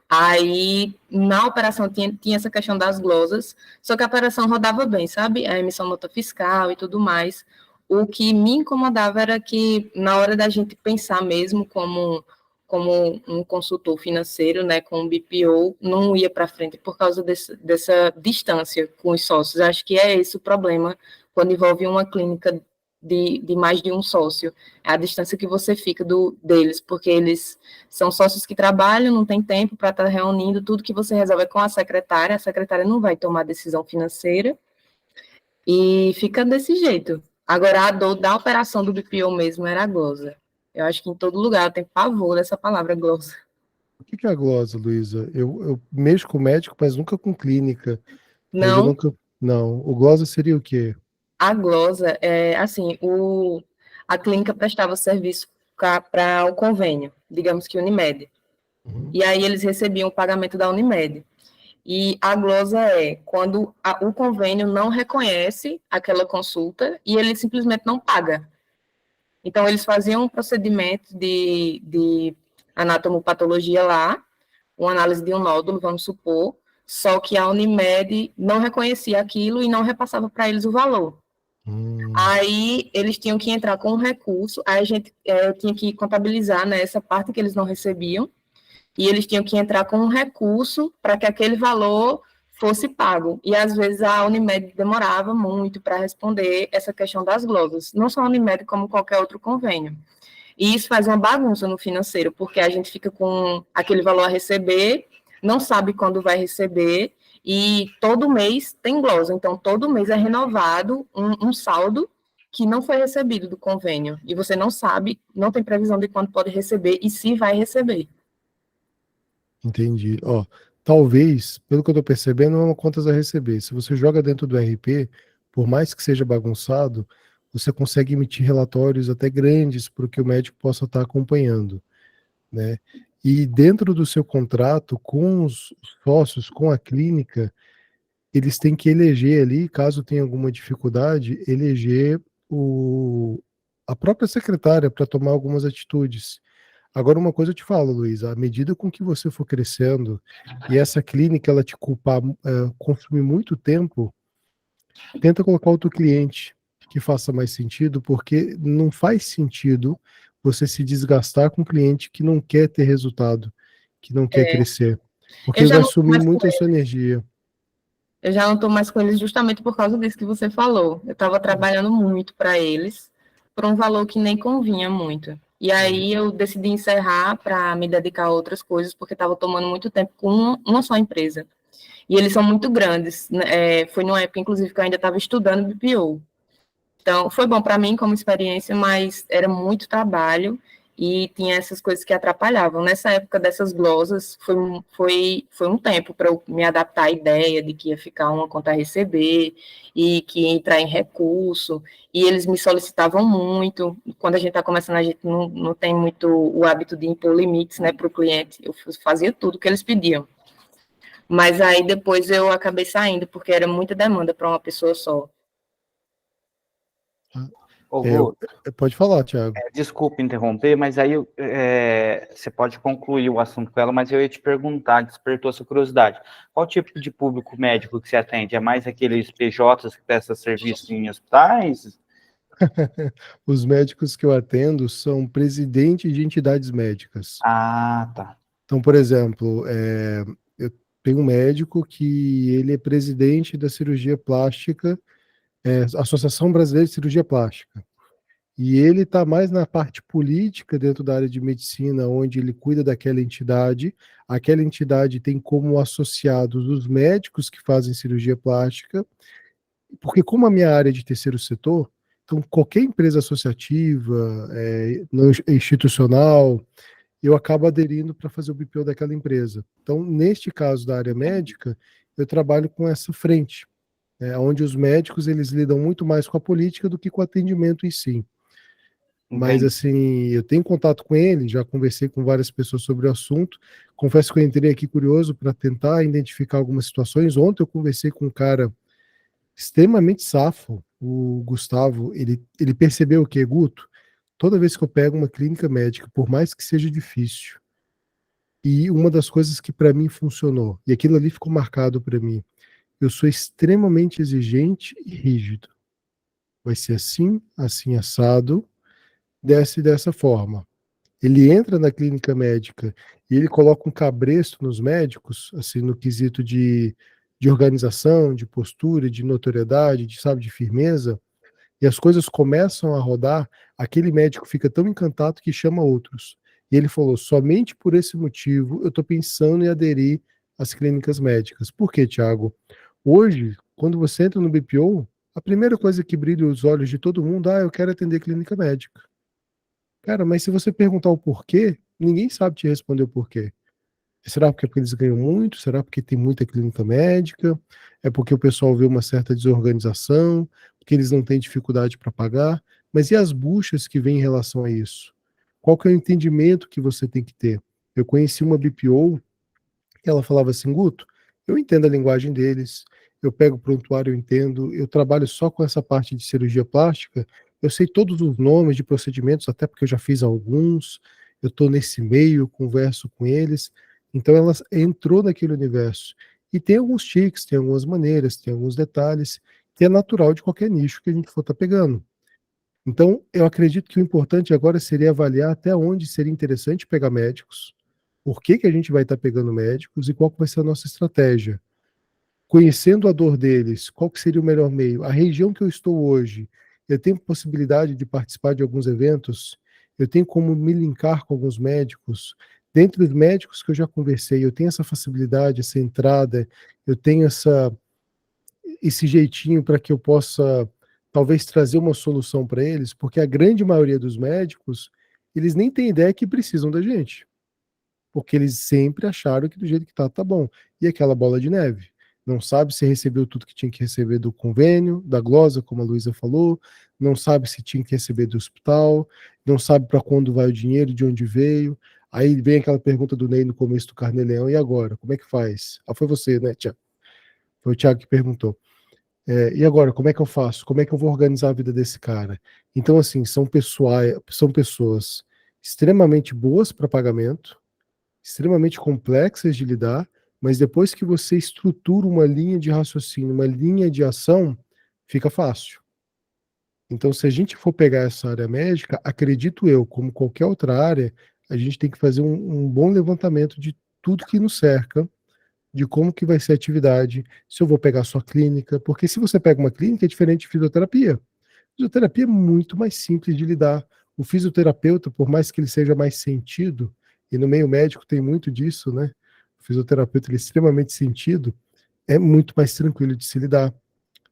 Aí, na operação, tinha essa questão das glosas, só que a operação rodava bem, sabe? A emissão nota fiscal e tudo mais. O que me incomodava era que, na hora da gente pensar mesmo como um consultor financeiro, né, com o BPO, não ia para frente por causa dessa distância com os sócios. Acho que é esse o problema quando envolve uma clínica de mais de um sócio, é a distância que você fica deles, porque eles são sócios que trabalham, não tem tempo para estar reunindo, tudo que você resolve é com a secretária não vai tomar decisão financeira, e fica desse jeito. Agora, a dor da operação do BPO mesmo era a glosa. Eu acho que em todo lugar eu tenho pavor dessa palavra glosa. O que é a glosa, Luísa? Eu mexo com médico, mas nunca com clínica. Mas eu Não, nunca. Não. O glosa seria o quê? a glosa é assim, a clínica prestava serviço para o convênio, digamos que Unimed. Uhum. E aí eles recebiam o pagamento da Unimed. E a glosa é quando o convênio não reconhece aquela consulta e ele simplesmente não paga. Então, eles faziam um procedimento de anatomopatologia lá, uma análise de um nódulo, vamos supor, só que a Unimed não reconhecia aquilo e não repassava para eles o valor. Aí, eles tinham que entrar com um recurso, aí a gente tinha que contabilizar, né, essa parte que eles não recebiam, e eles tinham que entrar com um recurso para que aquele valor fosse pago. E, às vezes, a Unimed demorava muito para responder essa questão das glosas. Não só a Unimed, como qualquer outro convênio. E isso faz uma bagunça no financeiro, porque a gente fica com aquele valor a receber, não sabe quando vai receber, e todo mês tem glosa. Então, todo mês é renovado um saldo que não foi recebido do convênio. E você não sabe, não tem previsão de quando pode receber e se vai receber. Entendi. Ó, talvez, pelo que eu tô percebendo, não é uma contas a receber. Se você joga dentro do RP, por mais que seja bagunçado, você consegue emitir relatórios até grandes para que o médico possa estar acompanhando, né? E dentro do seu contrato com os sócios, com a clínica, eles têm que eleger ali, caso tenha alguma dificuldade, eleger a própria secretária para tomar algumas atitudes. Agora, uma coisa eu te falo, Luiz, à medida com que você for crescendo e essa clínica ela te consumir muito tempo, tenta colocar outro cliente que faça mais sentido, porque não faz sentido você se desgastar com um cliente que não quer ter resultado, que não quer crescer, porque Eu já vai não tô sumir mais com muito a sua energia. Eu já não estou mais com eles justamente por causa disso que você falou. Eu estava trabalhando muito para eles, por um valor que nem convinha muito. E aí eu decidi encerrar para me dedicar a outras coisas, porque estava tomando muito tempo com uma só empresa. E eles são muito grandes. Foi numa época, inclusive, que eu ainda estava estudando BPO. Então, foi bom para mim como experiência, mas era muito trabalho e tinha essas coisas que atrapalhavam. Nessa época dessas glosas, foi um tempo para eu me adaptar à ideia de que ia ficar uma conta a receber e que ia entrar em recurso, e eles me solicitavam muito. Quando a gente está começando, a gente não tem muito o hábito de impor limites, né, para o cliente. Eu fazia tudo que eles pediam. Mas aí depois eu acabei saindo, porque era muita demanda para uma pessoa só. Ô, Gu, Pode falar, Thiago. desculpa interromper, mas aí você pode concluir o assunto com ela, mas eu ia te perguntar, despertou essa curiosidade. Qual tipo de público médico que você atende? É mais aqueles PJs que prestam serviço em hospitais? Os médicos que eu atendo são presidentes de entidades médicas. Ah, tá. Então, por exemplo, eu tenho um médico que ele é presidente da cirurgia plástica, Associação Brasileira de Cirurgia Plástica. E ele está mais na parte política dentro da área de medicina, onde ele cuida daquela entidade. Aquela entidade tem como associados os médicos que fazem cirurgia plástica, porque como a minha área é de terceiro setor, então qualquer empresa associativa, institucional, eu acabo aderindo para fazer o BPO daquela empresa. Então, neste caso da área médica, eu trabalho com essa frente, onde os médicos eles lidam muito mais com a política do que com o atendimento em si. Mas, assim, eu tenho contato com ele, já conversei com várias pessoas sobre o assunto. Confesso que eu entrei aqui curioso para tentar identificar algumas situações. Ontem eu conversei com um cara extremamente safo, o Gustavo. Ele percebeu o que, Guto? Toda vez que eu pego uma clínica médica, por mais que seja difícil, e uma das coisas que para mim funcionou, e aquilo ali ficou marcado para mim, eu sou extremamente exigente e rígido. Vai ser assim, assim assado, desce dessa forma. Ele entra na clínica médica e ele coloca um cabresto nos médicos, assim, no quesito de organização, de postura, de notoriedade, sabe, de firmeza, e as coisas começam a rodar, aquele médico fica tão encantado que chama outros. E ele falou, somente por esse motivo eu estou pensando em aderir às clínicas médicas. Por quê, Thiago? Hoje, quando você entra no BPO, a primeira coisa que brilha os olhos de todo mundo, eu quero atender clínica médica. Cara, mas se você perguntar o porquê, ninguém sabe te responder o porquê. Será porque eles ganham muito? Será porque tem muita clínica médica? É porque o pessoal vê uma certa desorganização? Porque eles não têm dificuldade para pagar? Mas e as buchas que vêm em relação a isso? Qual que é o entendimento que você tem que ter? Eu conheci uma BPO que ela falava assim, Guto, eu entendo a linguagem deles, eu pego o prontuário, eu entendo, eu trabalho só com essa parte de cirurgia plástica, eu sei todos os nomes de procedimentos, até porque eu já fiz alguns, eu estou nesse meio, converso com eles, então ela entrou naquele universo. E tem alguns tiques, tem algumas maneiras, tem alguns detalhes, que é natural de qualquer nicho que a gente for estar pegando. Então, eu acredito que o importante agora seria avaliar até onde seria interessante pegar médicos, por que a gente vai estar pegando médicos e qual que vai ser a nossa estratégia. Conhecendo a dor deles, qual que seria o melhor meio? A região que eu estou hoje, eu tenho possibilidade de participar de alguns eventos, eu tenho como me linkar com alguns médicos. Dentre os médicos que eu já conversei, eu tenho essa facilidade, essa entrada, eu tenho esse jeitinho para que eu possa talvez trazer uma solução para eles, porque a grande maioria dos médicos, eles nem têm ideia que precisam da gente, porque eles sempre acharam que do jeito que tá bom. E aquela bola de neve, não sabe se recebeu tudo que tinha que receber do convênio, da glosa, como a Luísa falou, não sabe se tinha que receber do hospital, não sabe para quando vai o dinheiro, de onde veio. Aí vem aquela pergunta do Ney no começo do Carnê-Leão, e agora? Como é que faz? Foi você, né, Tiago? Foi o Tiago que perguntou. E agora, como é que eu faço? Como é que eu vou organizar a vida desse cara? Então, assim, são pessoas extremamente boas para pagamento, extremamente complexas de lidar, mas depois que você estrutura uma linha de raciocínio, uma linha de ação, fica fácil. Então, se a gente for pegar essa área médica, acredito eu, como qualquer outra área, a gente tem que fazer um bom levantamento de tudo que nos cerca, de como que vai ser a atividade, se eu vou pegar só clínica, porque se você pega uma clínica é diferente de fisioterapia. Fisioterapia é muito mais simples de lidar. O fisioterapeuta, por mais que ele seja mais sentido, e no meio médico tem muito disso, né? O fisioterapeuta ele é extremamente sentido, é muito mais tranquilo de se lidar,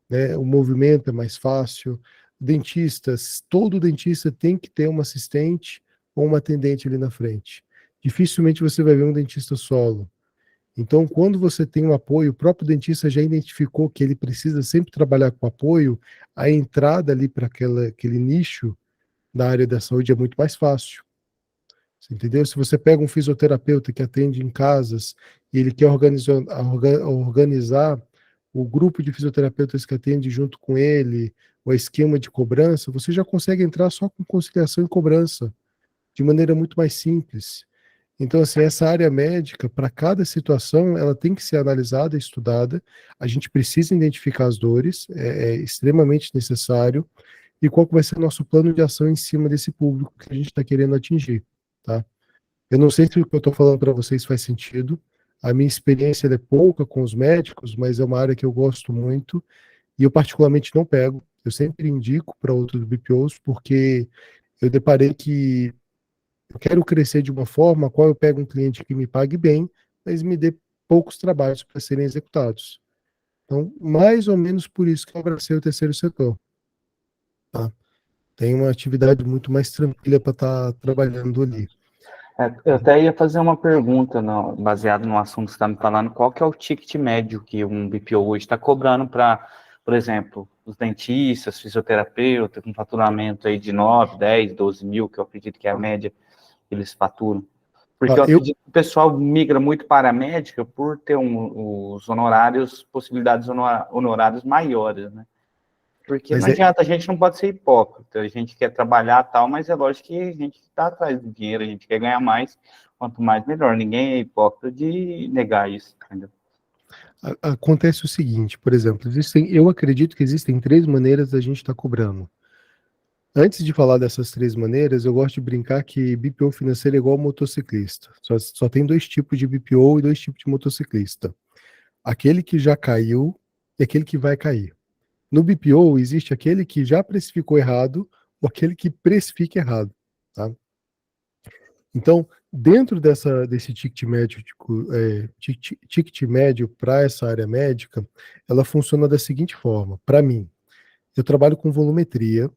né? O movimento é mais fácil. Dentistas, todo dentista tem que ter um assistente ou uma atendente ali na frente. Dificilmente você vai ver um dentista solo. Então, quando você tem um apoio, o próprio dentista já identificou que ele precisa sempre trabalhar com apoio, a entrada ali para aquele nicho da área da saúde é muito mais fácil. Você entendeu? Se você pega um fisioterapeuta que atende em casas e ele quer organizar o grupo de fisioterapeutas que atende junto com ele, o esquema de cobrança, você já consegue entrar só com conciliação e cobrança, de maneira muito mais simples. Então, assim, essa área médica, para cada situação, ela tem que ser analisada, estudada. A gente precisa identificar as dores, é extremamente necessário. E qual que vai ser o nosso plano de ação em cima desse público que a gente está querendo atingir, tá? Eu não sei se o que eu estou falando para vocês faz sentido. A minha experiência é pouca com os médicos, mas é uma área que eu gosto muito. E eu particularmente não pego. Eu sempre indico para outros BPOs, porque eu deparei que eu quero crescer de uma forma a qual eu pego um cliente que me pague bem, mas me dê poucos trabalhos para serem executados. Então, mais ou menos por isso que eu abracei o terceiro setor. Tá? Tem uma atividade muito mais tranquila para estar trabalhando ali. Eu até ia fazer uma pergunta, baseado no assunto que você está me falando, qual que é o ticket médio que um BPO hoje está cobrando para, por exemplo, os dentistas, fisioterapeutas, com faturamento aí de 9, 10, 12 mil, que eu acredito que é a média que eles faturam. Porque eu acredito que o pessoal migra muito para a médica por ter os honorários, possibilidades honorários maiores, né? Porque não adianta, a gente não pode ser hipócrita, a gente quer trabalhar tal, mas é lógico que a gente está atrás do dinheiro, a gente quer ganhar mais, quanto mais melhor. Ninguém é hipócrita de negar isso, entendeu? Acontece o seguinte, por exemplo, eu acredito que existem 3 maneiras da gente estar cobrando. Antes de falar dessas 3 maneiras, eu gosto de brincar que BPO financeiro é igual motociclista. Só tem 2 tipos de BPO e 2 tipos de motociclista. Aquele que já caiu e aquele que vai cair. No BPO existe aquele que já precificou errado ou aquele que precifica errado, tá? Então, dentro desse ticket médio, ticket médio para essa área médica, ela funciona da seguinte forma. Para mim, eu trabalho com volumetria,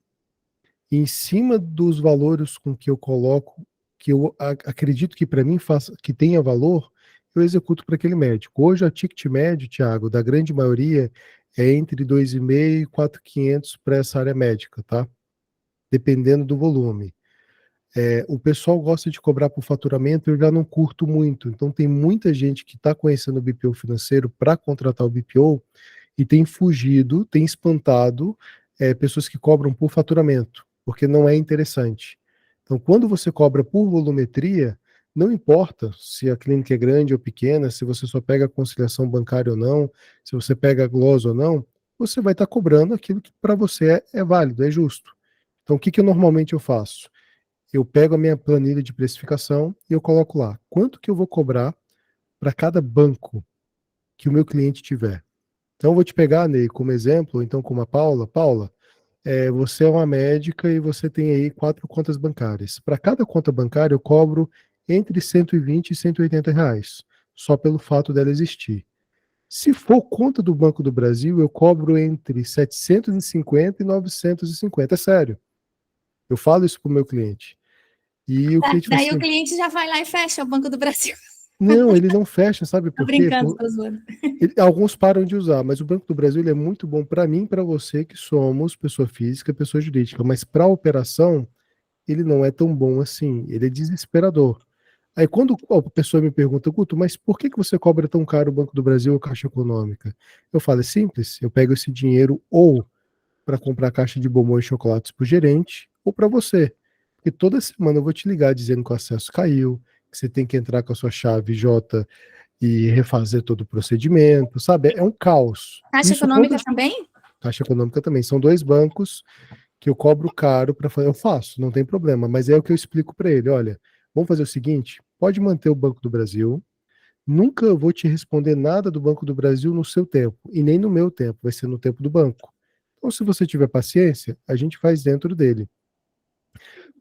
e em cima dos valores com que eu coloco, que eu acredito que para mim que tenha valor, eu executo para aquele médico. Hoje, a ticket médio, Thiago, da grande maioria, é entre 2.500 e 4.500 para essa área médica, tá? Dependendo do volume. O pessoal gosta de cobrar por faturamento, eu já não curto muito. Então, tem muita gente que está conhecendo o BPO financeiro para contratar o BPO e tem fugido, tem espantado pessoas que cobram por faturamento, porque não é interessante. Então, quando você cobra por volumetria, não importa se a clínica é grande ou pequena, se você só pega a conciliação bancária ou não, se você pega a glosa ou não, você vai estar cobrando aquilo que para você é válido, é justo. Então, o que eu normalmente faço? Eu pego a minha planilha de precificação e eu coloco lá quanto que eu vou cobrar para cada banco que o meu cliente tiver. Então, eu vou te pegar, Ney, como exemplo, ou então como a Paula. Paula, você é uma médica e você tem aí 4 contas bancárias. Para cada conta bancária, eu cobro entre 120 e 180 reais, só pelo fato dela existir. Se for conta do Banco do Brasil, eu cobro entre 750 e 950. É sério. Eu falo isso para o meu cliente. E o cliente Daí assim, o cliente já vai lá e fecha o Banco do Brasil. não, ele não fecha, sabe Tô por quê? brincando, tô zoando. Alguns param de usar, mas o Banco do Brasil ele é muito bom para mim e para você que somos pessoa física, pessoa jurídica, mas para a operação ele não é tão bom assim, ele é desesperador. Aí quando a pessoa me pergunta, Guto, mas por que você cobra tão caro o Banco do Brasil ou Caixa Econômica? Eu falo, é simples, eu pego esse dinheiro ou para comprar caixa de bombom e chocolates para o gerente, ou para você. Porque toda semana eu vou te ligar dizendo que o acesso caiu, que você tem que entrar com a sua chave J e refazer todo o procedimento, sabe? É um caos. Caixa Econômica também? Caixa Econômica também. São 2 bancos que eu cobro caro para fazer. Eu faço, não tem problema, mas é o que eu explico para ele. Olha, vamos fazer o seguinte: pode manter o Banco do Brasil. Nunca vou te responder nada do Banco do Brasil no seu tempo, e nem no meu tempo, vai ser no tempo do banco. Então, se você tiver paciência, a gente faz dentro dele.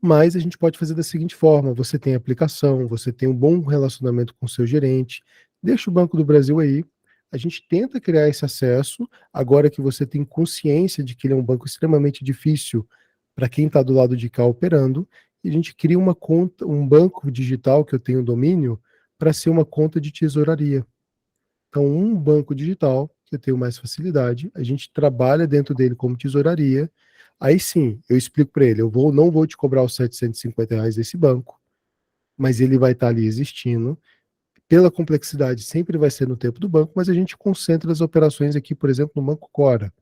Mas a gente pode fazer da seguinte forma: você tem aplicação, você tem um bom relacionamento com o seu gerente, deixa o Banco do Brasil aí, a gente tenta criar esse acesso, agora que você tem consciência de que ele é um banco extremamente difícil para quem está do lado de cá operando, e a gente cria uma conta, um banco digital que eu tenho domínio, para ser uma conta de tesouraria. Então, um banco digital, que eu tenho mais facilidade, a gente trabalha dentro dele como tesouraria, aí sim, eu explico para ele, não vou te cobrar os R$ 750 desse banco, mas ele vai estar ali existindo, pela complexidade sempre vai ser no tempo do banco, mas a gente concentra as operações aqui, por exemplo, no Banco Cora,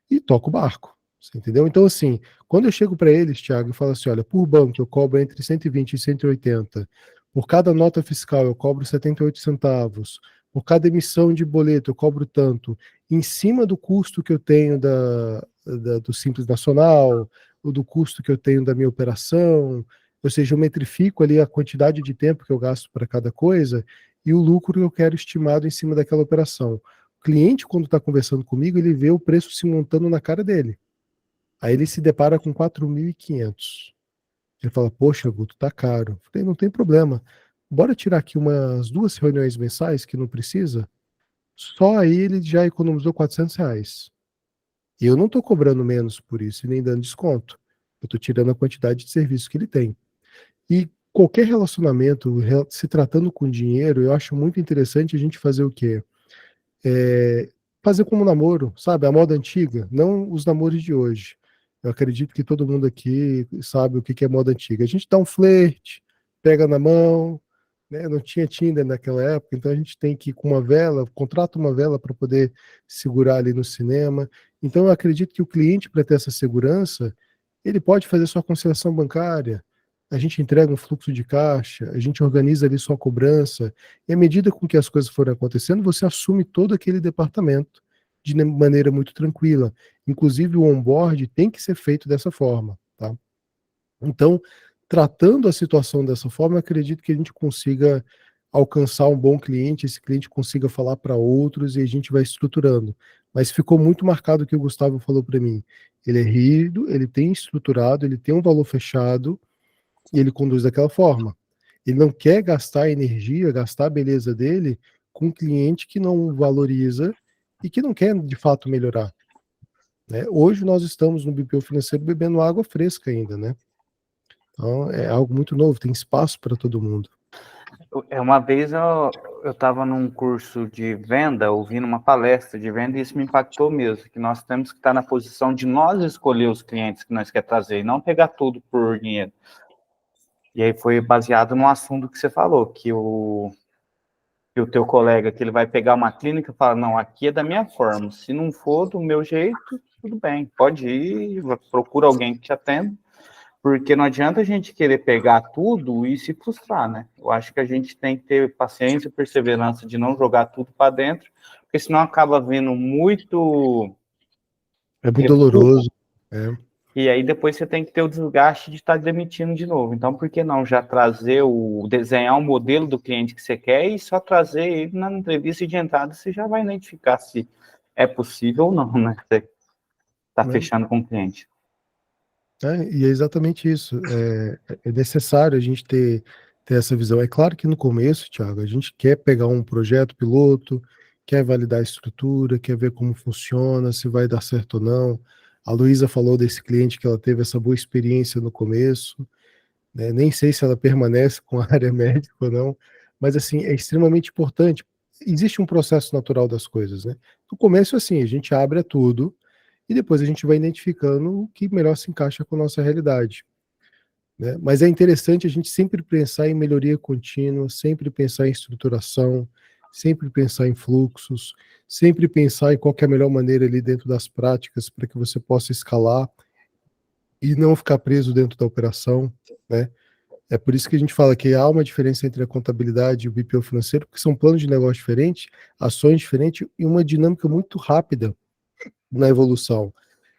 e toca o barco. Você entendeu? Então, assim, quando eu chego para eles, Thiago, e falo assim: olha, por banco eu cobro entre 120 e 180, por cada nota fiscal eu cobro 78 centavos, por cada emissão de boleto eu cobro tanto, em cima do custo que eu tenho do Simples Nacional, ou do custo que eu tenho da minha operação, ou seja, eu metrifico ali a quantidade de tempo que eu gasto para cada coisa e o lucro que eu quero estimado em cima daquela operação. O cliente, quando está conversando comigo, ele vê o preço se montando na cara dele. Aí ele se depara com 4.500. Ele fala: poxa, Guto, tá caro. Eu falei: não tem problema. Bora tirar aqui umas 2 reuniões mensais que não precisa? Só aí ele já economizou R$ 400. E eu não estou cobrando menos por isso e nem dando desconto. Eu estou tirando a quantidade de serviço que ele tem. E qualquer relacionamento, se tratando com dinheiro, eu acho muito interessante a gente fazer o quê? Fazer como namoro, sabe? A moda antiga, não os namoros de hoje. Eu acredito que todo mundo aqui sabe o que é moda antiga. A gente dá um flerte, pega na mão, né? Não tinha Tinder naquela época, então a gente tem que ir com uma vela, contrata uma vela para poder segurar ali no cinema. Então eu acredito que o cliente, para ter essa segurança, ele pode fazer sua conciliação bancária, a gente entrega um fluxo de caixa, a gente organiza ali sua cobrança, e à medida com que as coisas forem acontecendo, você assume todo aquele departamento de maneira muito tranquila. Inclusive o onboard tem que ser feito dessa forma, tá? Então, tratando a situação dessa forma, eu acredito que a gente consiga alcançar um bom cliente, esse cliente consiga falar para outros e a gente vai estruturando. Mas ficou muito marcado o que o Gustavo falou para mim. Ele é rígido, ele tem estruturado, ele tem um valor fechado, e ele conduz daquela forma. Ele não quer gastar energia, gastar a beleza dele com um cliente que não valoriza e que não quer, de fato, melhorar. Né? Hoje nós estamos no BPO financeiro bebendo água fresca ainda, né? Então é algo muito novo, tem espaço para todo mundo. Uma vez eu estava num curso de venda, ouvindo uma palestra de venda, e isso me impactou mesmo, que nós temos que estar na posição de nós escolher os clientes que nós queremos trazer, e não pegar tudo por dinheiro. E aí foi baseado no assunto que você falou, que o teu colega, que ele vai pegar uma clínica e fala: não, aqui é da minha forma, se não for do meu jeito, tudo bem, pode ir, procura alguém que te atenda, porque não adianta a gente querer pegar tudo e se frustrar, né? Eu acho que a gente tem que ter paciência e perseverança de não jogar tudo para dentro, porque senão acaba vindo muito... É muito doloroso. É. E aí depois você tem que ter o desgaste de estar demitindo de novo. Então, por que não já desenhar um modelo do cliente que você quer e só trazer ele na entrevista de entrada, você já vai identificar se é possível ou não, né? Você está fechando com o cliente. E é exatamente isso. É necessário a gente ter essa visão. É claro que no começo, Thiago, a gente quer pegar um projeto piloto, quer validar a estrutura, quer ver como funciona, se vai dar certo ou não. A Luísa falou desse cliente que ela teve essa boa experiência no começo, né? Nem sei se ela permanece com a área médica ou não, mas assim, é extremamente importante. Existe um processo natural das coisas, né? No começo, assim, a gente abre tudo e depois a gente vai identificando o que melhor se encaixa com a nossa realidade, né? Mas é interessante a gente sempre pensar em melhoria contínua, sempre pensar em estruturação, sempre pensar em fluxos, sempre pensar em qual é a melhor maneira ali dentro das práticas para que você possa escalar e não ficar preso dentro da operação, né? É por isso que a gente fala que há uma diferença entre a contabilidade e o BPO financeiro, porque são planos de negócio diferentes, ações diferentes e uma dinâmica muito rápida na evolução.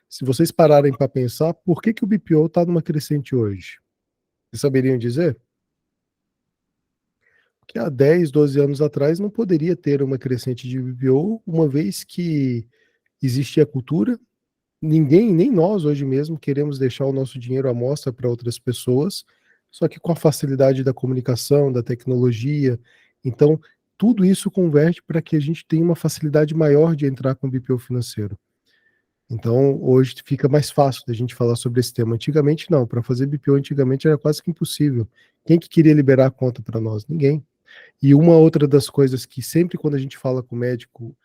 Se vocês pararem para pensar, por que o BPO está numa crescente hoje? Vocês saberiam dizer? Que há 10, 12 anos atrás não poderia ter uma crescente de BPO, uma vez que existia a cultura. Ninguém, nem nós hoje mesmo, queremos deixar o nosso dinheiro à mostra para outras pessoas, só que com a facilidade da comunicação, da tecnologia. Então, tudo isso converte para que a gente tenha uma facilidade maior de entrar com o BPO financeiro. Então, hoje fica mais fácil da gente falar sobre esse tema. Antigamente, não. Para fazer BPO, antigamente era quase que impossível. Quem que queria liberar a conta para nós? Ninguém. E uma outra das coisas que sempre quando a gente fala com o médico,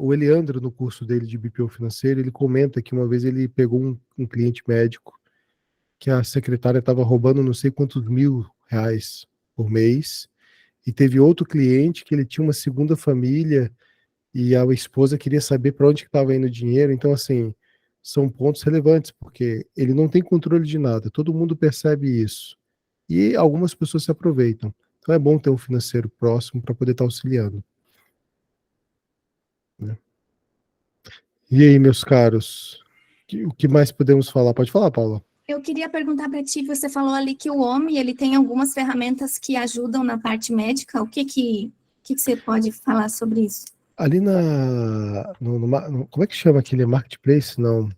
o Eliandro, no curso dele de BPO financeiro, ele comenta que uma vez ele pegou um cliente médico que a secretária estava roubando não sei quantos R$ 1.000 por mês, e teve outro cliente que ele tinha uma segunda família e a esposa queria saber para onde estava indo o dinheiro. Então, assim, são pontos relevantes, porque ele não tem controle de nada, todo mundo percebe isso. E algumas pessoas se aproveitam. Então é bom ter um financeiro próximo para poder estar auxiliando. Né? E aí, meus caros, o que mais podemos falar? Pode falar, Paula. Eu queria perguntar para ti, você falou ali que o OMI, ele tem algumas ferramentas que ajudam na parte médica. O que você pode falar sobre isso? Ali como é que chama aquele marketplace? Não.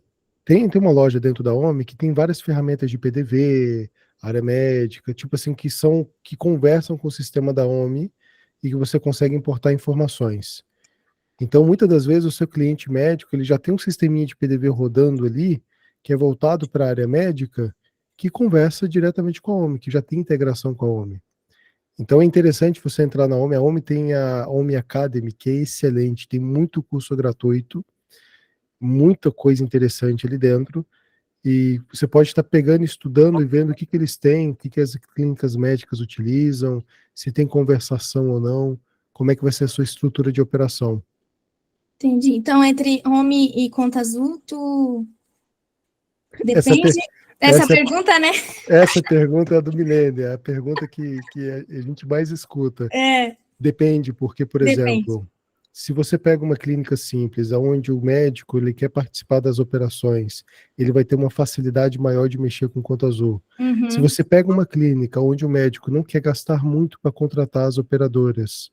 Tem uma loja dentro da OMI que tem várias ferramentas de PDV, área médica, tipo assim, que conversam com o sistema da OMI e que você consegue importar informações. Então, muitas das vezes, o seu cliente médico, ele já tem um sisteminha de PDV rodando ali, que é voltado para a área médica, que conversa diretamente com a OMI, que já tem integração com a OMI. Então, é interessante você entrar na OMI. A OMI tem a OMI Academy, que é excelente, tem muito curso gratuito, muita coisa interessante ali dentro, e você pode estar pegando, estudando e vendo o que eles têm, o que as clínicas médicas utilizam, se tem conversação ou não, como é que vai ser a sua estrutura de operação. Entendi. Então, entre OMI e Conta Azul, depende dessa pergunta, né? Essa pergunta é a do milênio, é a pergunta que a gente mais escuta. Depende, porque, por exemplo, se você pega uma clínica simples, onde o médico ele quer participar das operações, ele vai ter uma facilidade maior de mexer com Conta Azul. Uhum. Se você pega uma clínica onde o médico não quer gastar muito para contratar as operadoras,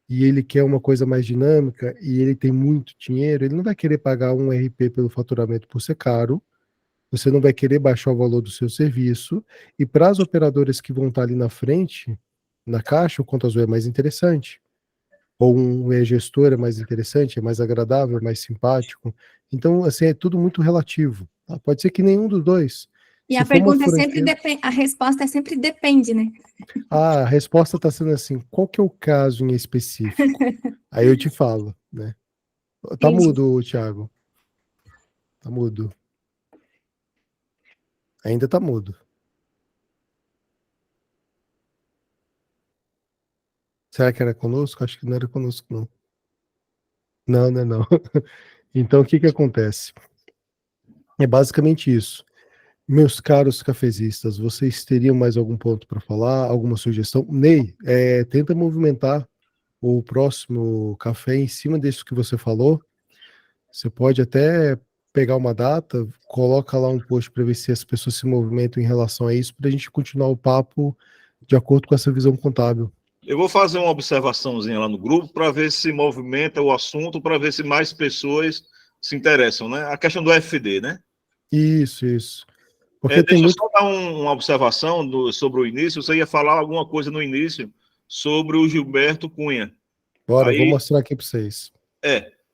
e ele quer uma coisa mais dinâmica, e ele tem muito dinheiro, ele não vai querer pagar um RP pelo faturamento por ser caro, você não vai querer baixar o valor do seu serviço, e para as operadoras que vão estar ali na frente, na caixa, o Conta Azul é mais interessante. Ou um e-gestor é mais interessante, é mais agradável, é mais simpático. Então, assim, é tudo muito relativo. Tá? Pode ser que nenhum dos dois. E a pergunta é sempre a resposta é sempre depende, né? A resposta está sendo assim, qual que é o caso em específico? Aí eu te falo, né? Tá mudo, Thiago. Tá mudo. Ainda tá mudo. Será que era conosco? Acho que não era conosco, não. Não, não é não. Então, o que acontece? É basicamente isso. Meus caros cafezistas, vocês teriam mais algum ponto para falar? Alguma sugestão? Ney, tenta movimentar o próximo café em cima disso que você falou. Você pode até pegar uma data, coloca lá um post para ver se as pessoas se movimentam em relação a isso, para a gente continuar o papo de acordo com essa visão contábil. Eu vou fazer uma observaçãozinha lá no grupo para ver se movimenta o assunto, para ver se mais pessoas se interessam, né? A questão do FD, né? Isso. Porque deixa eu só dar uma observação sobre o início. Você ia falar alguma coisa no início sobre o Gilberto Cunha. Bora, vou mostrar aqui para vocês.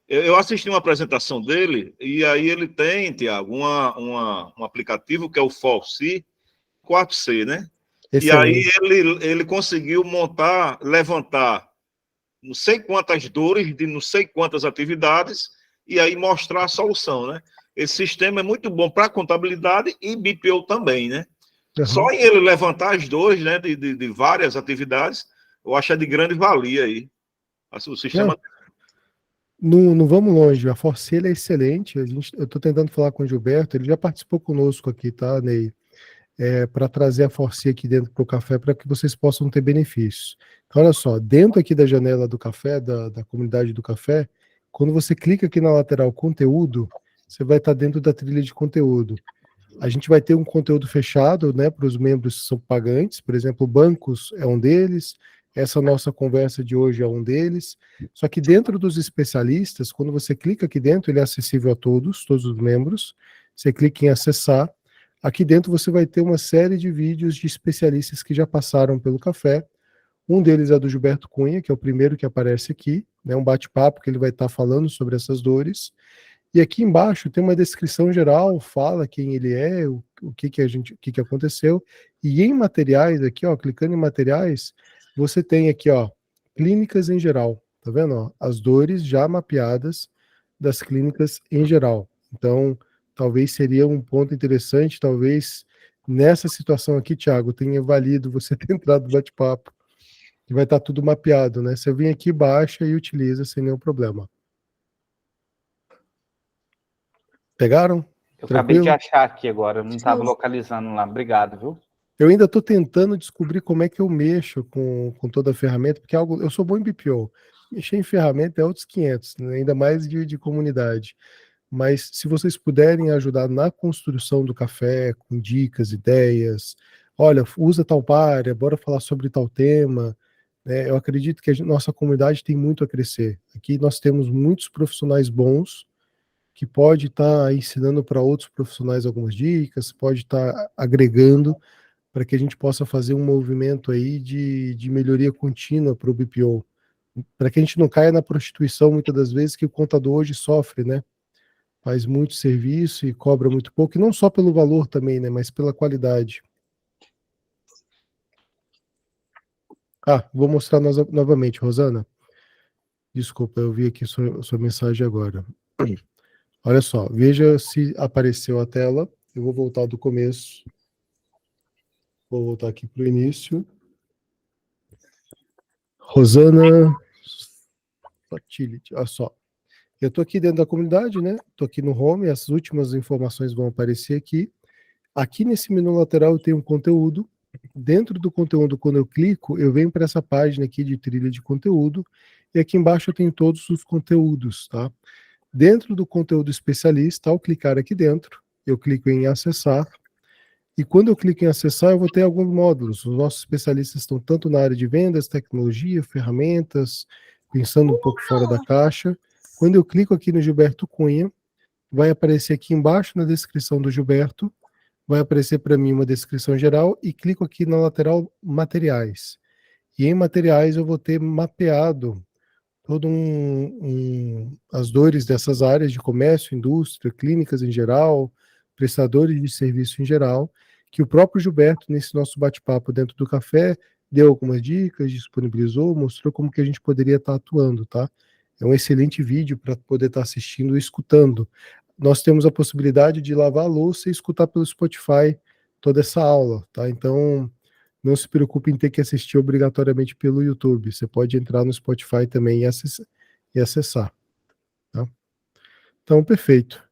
Eu assisti uma apresentação dele, e aí ele tem, Tiago, um aplicativo que é o Falsi 4C, né? Excelente. E aí ele conseguiu levantar não sei quantas dores de não sei quantas atividades, e aí mostrar a solução, né? Esse sistema é muito bom para contabilidade e BPO também, né? Uhum. Só em ele levantar as dores, né, de várias atividades, eu acho de grande valia aí. O sistema... Não vamos longe, a Force ele é excelente. Eu estou tentando falar com o Gilberto, ele já participou conosco aqui, tá, Ney? Para trazer a Force aqui dentro para o café, para que vocês possam ter benefícios. Então, olha só, dentro aqui da janela do café, da comunidade do café, quando você clica aqui na lateral conteúdo, você vai estar dentro da trilha de conteúdo. A gente vai ter um conteúdo fechado, né, para os membros que são pagantes, por exemplo, bancos é um deles, essa nossa conversa de hoje é um deles, só que dentro dos especialistas, quando você clica aqui dentro, ele é acessível a todos os membros, você clica em acessar, aqui dentro você vai ter uma série de vídeos de especialistas que já passaram pelo café, um deles é do Gilberto Cunha, que é o primeiro que aparece aqui, né, um bate-papo que ele vai estar falando sobre essas dores, E aqui embaixo tem uma descrição geral, fala quem ele é, o que que aconteceu. E em materiais aqui, ó, clicando em materiais, você tem aqui, ó, clínicas em geral. Tá vendo? Ó, as dores já mapeadas das clínicas em geral. Então, talvez seria um ponto interessante, talvez nessa situação aqui, Thiago, tenha valido você ter entrado no bate-papo, que vai estar tudo mapeado, né? Você vem aqui, baixa e utiliza sem nenhum problema. Pegaram? Eu acabei de Tranquilo? achar aqui agora, eu não estava Show. localizando lá. Obrigado, viu? Eu ainda estou tentando descobrir como é que eu mexo com toda a ferramenta, porque eu sou bom em BPO. Mexer em ferramenta é outros 500, né? Ainda mais de comunidade. Mas se vocês puderem ajudar na construção do café, com dicas, ideias, olha, usa tal área, bora falar sobre tal tema, né? Eu acredito que nossa comunidade tem muito a crescer. Aqui nós temos muitos profissionais bons, que pode estar ensinando para outros profissionais algumas dicas, pode estar agregando para que a gente possa fazer um movimento aí de melhoria contínua para o BPO, para que a gente não caia na prostituição muitas das vezes que o contador hoje sofre, né? Faz muito serviço e cobra muito pouco, e não só pelo valor também, né? Mas pela qualidade. Ah, vou mostrar novamente, Rosana. Desculpa, eu vi aqui sua mensagem agora. Olha só, veja se apareceu a tela. Eu vou voltar do começo. Vou voltar aqui para o início. Rosana Fertility, olha só. Eu estou aqui dentro da comunidade, né? Estou aqui no home, as últimas informações vão aparecer aqui. Aqui nesse menu lateral eu tenho um conteúdo. Dentro do conteúdo, quando eu clico, eu venho para essa página aqui de trilha de conteúdo. E aqui embaixo eu tenho todos os conteúdos, tá? Dentro do conteúdo especialista, ao clicar aqui dentro, eu clico em acessar. E quando eu clico em acessar, eu vou ter alguns módulos. Os nossos especialistas estão tanto na área de vendas, tecnologia, ferramentas, pensando um pouco fora da caixa. Quando eu clico aqui no Gilberto Cunha, vai aparecer aqui embaixo na descrição do Gilberto, vai aparecer para mim uma descrição geral e clico aqui na lateral materiais. E em materiais eu vou ter mapeado todo as dores dessas áreas de comércio, indústria, clínicas em geral, prestadores de serviço em geral, que o próprio Gilberto, nesse nosso bate-papo dentro do café, deu algumas dicas, disponibilizou, mostrou como que a gente poderia estar atuando, tá? É um excelente vídeo para poder estar assistindo e escutando. Nós temos a possibilidade de lavar a louça e escutar pelo Spotify toda essa aula, tá? Então, não se preocupe em ter que assistir obrigatoriamente pelo YouTube. Você pode entrar no Spotify também e acessar. Tá? Então, perfeito.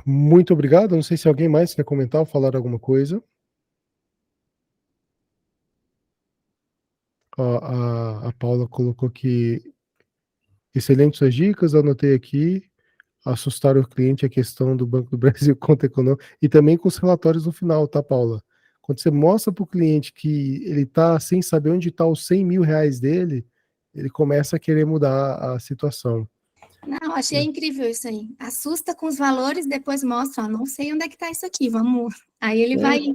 Muito obrigado. Não sei se alguém mais quer comentar ou falar alguma coisa. A Paula colocou que excelentes suas dicas, anotei aqui. Assustar o cliente a questão do Banco do Brasil conta econômica e também com os relatórios no final, tá, Paula? Quando você mostra para o cliente que ele está sem saber onde está os 100 mil reais dele, ele começa a querer mudar a situação. Não, achei incrível isso aí. Assusta com os valores, depois mostra, ó, não sei onde é que está isso aqui, vamos. Aí ele vai.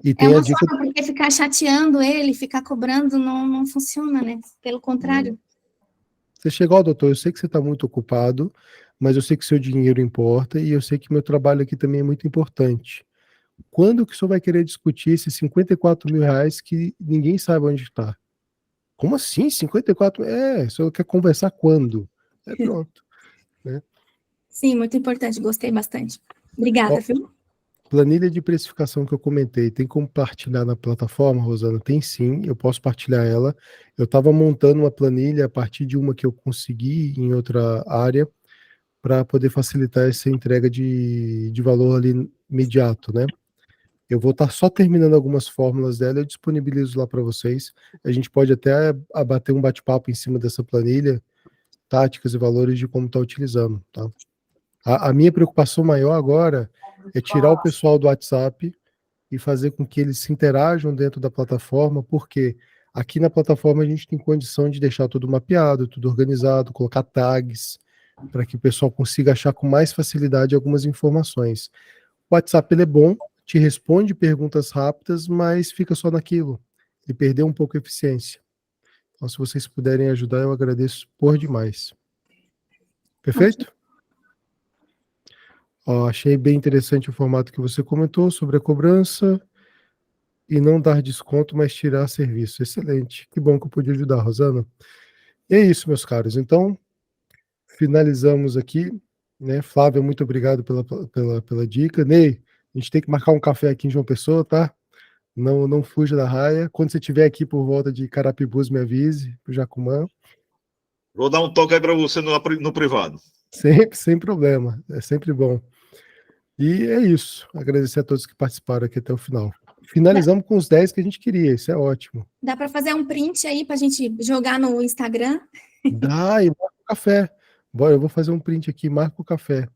E tem uma a dica. forma, porque ficar chateando ele, ficar cobrando, não funciona, né? Pelo contrário. Você chegou, doutor, eu sei que você está muito ocupado, mas eu sei que seu dinheiro importa e eu sei que meu trabalho aqui também é muito importante. Quando que o senhor vai querer discutir esses 54 mil reais que ninguém sabe onde está? Como assim? 54? O senhor quer conversar quando? Pronto. Né? Sim, muito importante, gostei bastante. Obrigada, viu? Planilha de precificação que eu comentei, tem como compartilhar na plataforma, Rosana? Tem sim, eu posso partilhar ela. Eu estava montando uma planilha a partir de uma que eu consegui em outra área para poder facilitar essa entrega de valor ali imediato, né? Eu vou estar só terminando algumas fórmulas dela, eu disponibilizo lá para vocês. A gente pode até abater um bate-papo em cima dessa planilha, táticas e valores de como está utilizando, tá? A minha preocupação maior agora é tirar o pessoal do WhatsApp e fazer com que eles se interajam dentro da plataforma, porque aqui na plataforma a gente tem condição de deixar tudo mapeado, tudo organizado, colocar tags, para que o pessoal consiga achar com mais facilidade algumas informações. O WhatsApp ele é bom, te responde perguntas rápidas, mas fica só naquilo. Ele perdeu um pouco a eficiência. Então, se vocês puderem ajudar, eu agradeço por demais. Perfeito? Ó, achei bem interessante o formato que você comentou sobre a cobrança e não dar desconto, mas tirar serviço. Excelente. Que bom que eu pude ajudar, Rosana. E é isso, meus caros. Então, finalizamos aqui, né? Flávia, muito obrigado pela dica. Ney, a gente tem que marcar um café aqui em João Pessoa, tá? Não fuja da raia. Quando você estiver aqui por volta de Carapibus, me avise, pro Jacumã. Vou dar um toque aí para você no privado. Sempre, sem problema. É sempre bom. E é isso. Agradecer a todos que participaram aqui até o final. Finalizamos com os 10 que a gente queria. Isso é ótimo. Dá para fazer um print aí para a gente jogar no Instagram? Dá, e marca o café. Bora, eu vou fazer um print aqui, marca o café.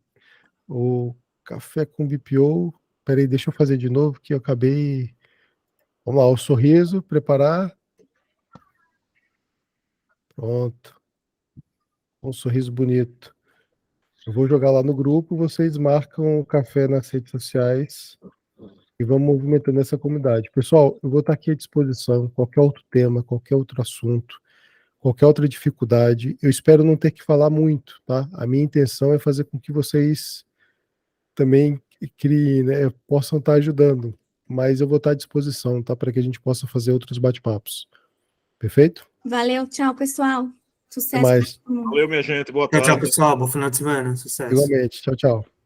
O café com BPO. Peraí, deixa eu fazer de novo, que eu acabei. Vamos lá, o sorriso, preparar. Pronto. Um sorriso bonito. Eu vou jogar lá no grupo, vocês marcam o café nas redes sociais e vamos movimentando essa comunidade. Pessoal, eu vou estar aqui à disposição, qualquer outro tema, qualquer outro assunto, qualquer outra dificuldade. Eu espero não ter que falar muito, tá? A minha intenção é fazer com que vocês também criem, né, possam estar ajudando, mas eu vou estar à disposição, tá? Para que a gente possa fazer outros bate-papos. Perfeito? Valeu, tchau, pessoal. Até Sucesso mais. para todo mundo. Valeu, minha gente. Boa Tchau, tarde. tchau, pessoal. Bom final de semana. Sucesso. Igualmente. Tchau, tchau.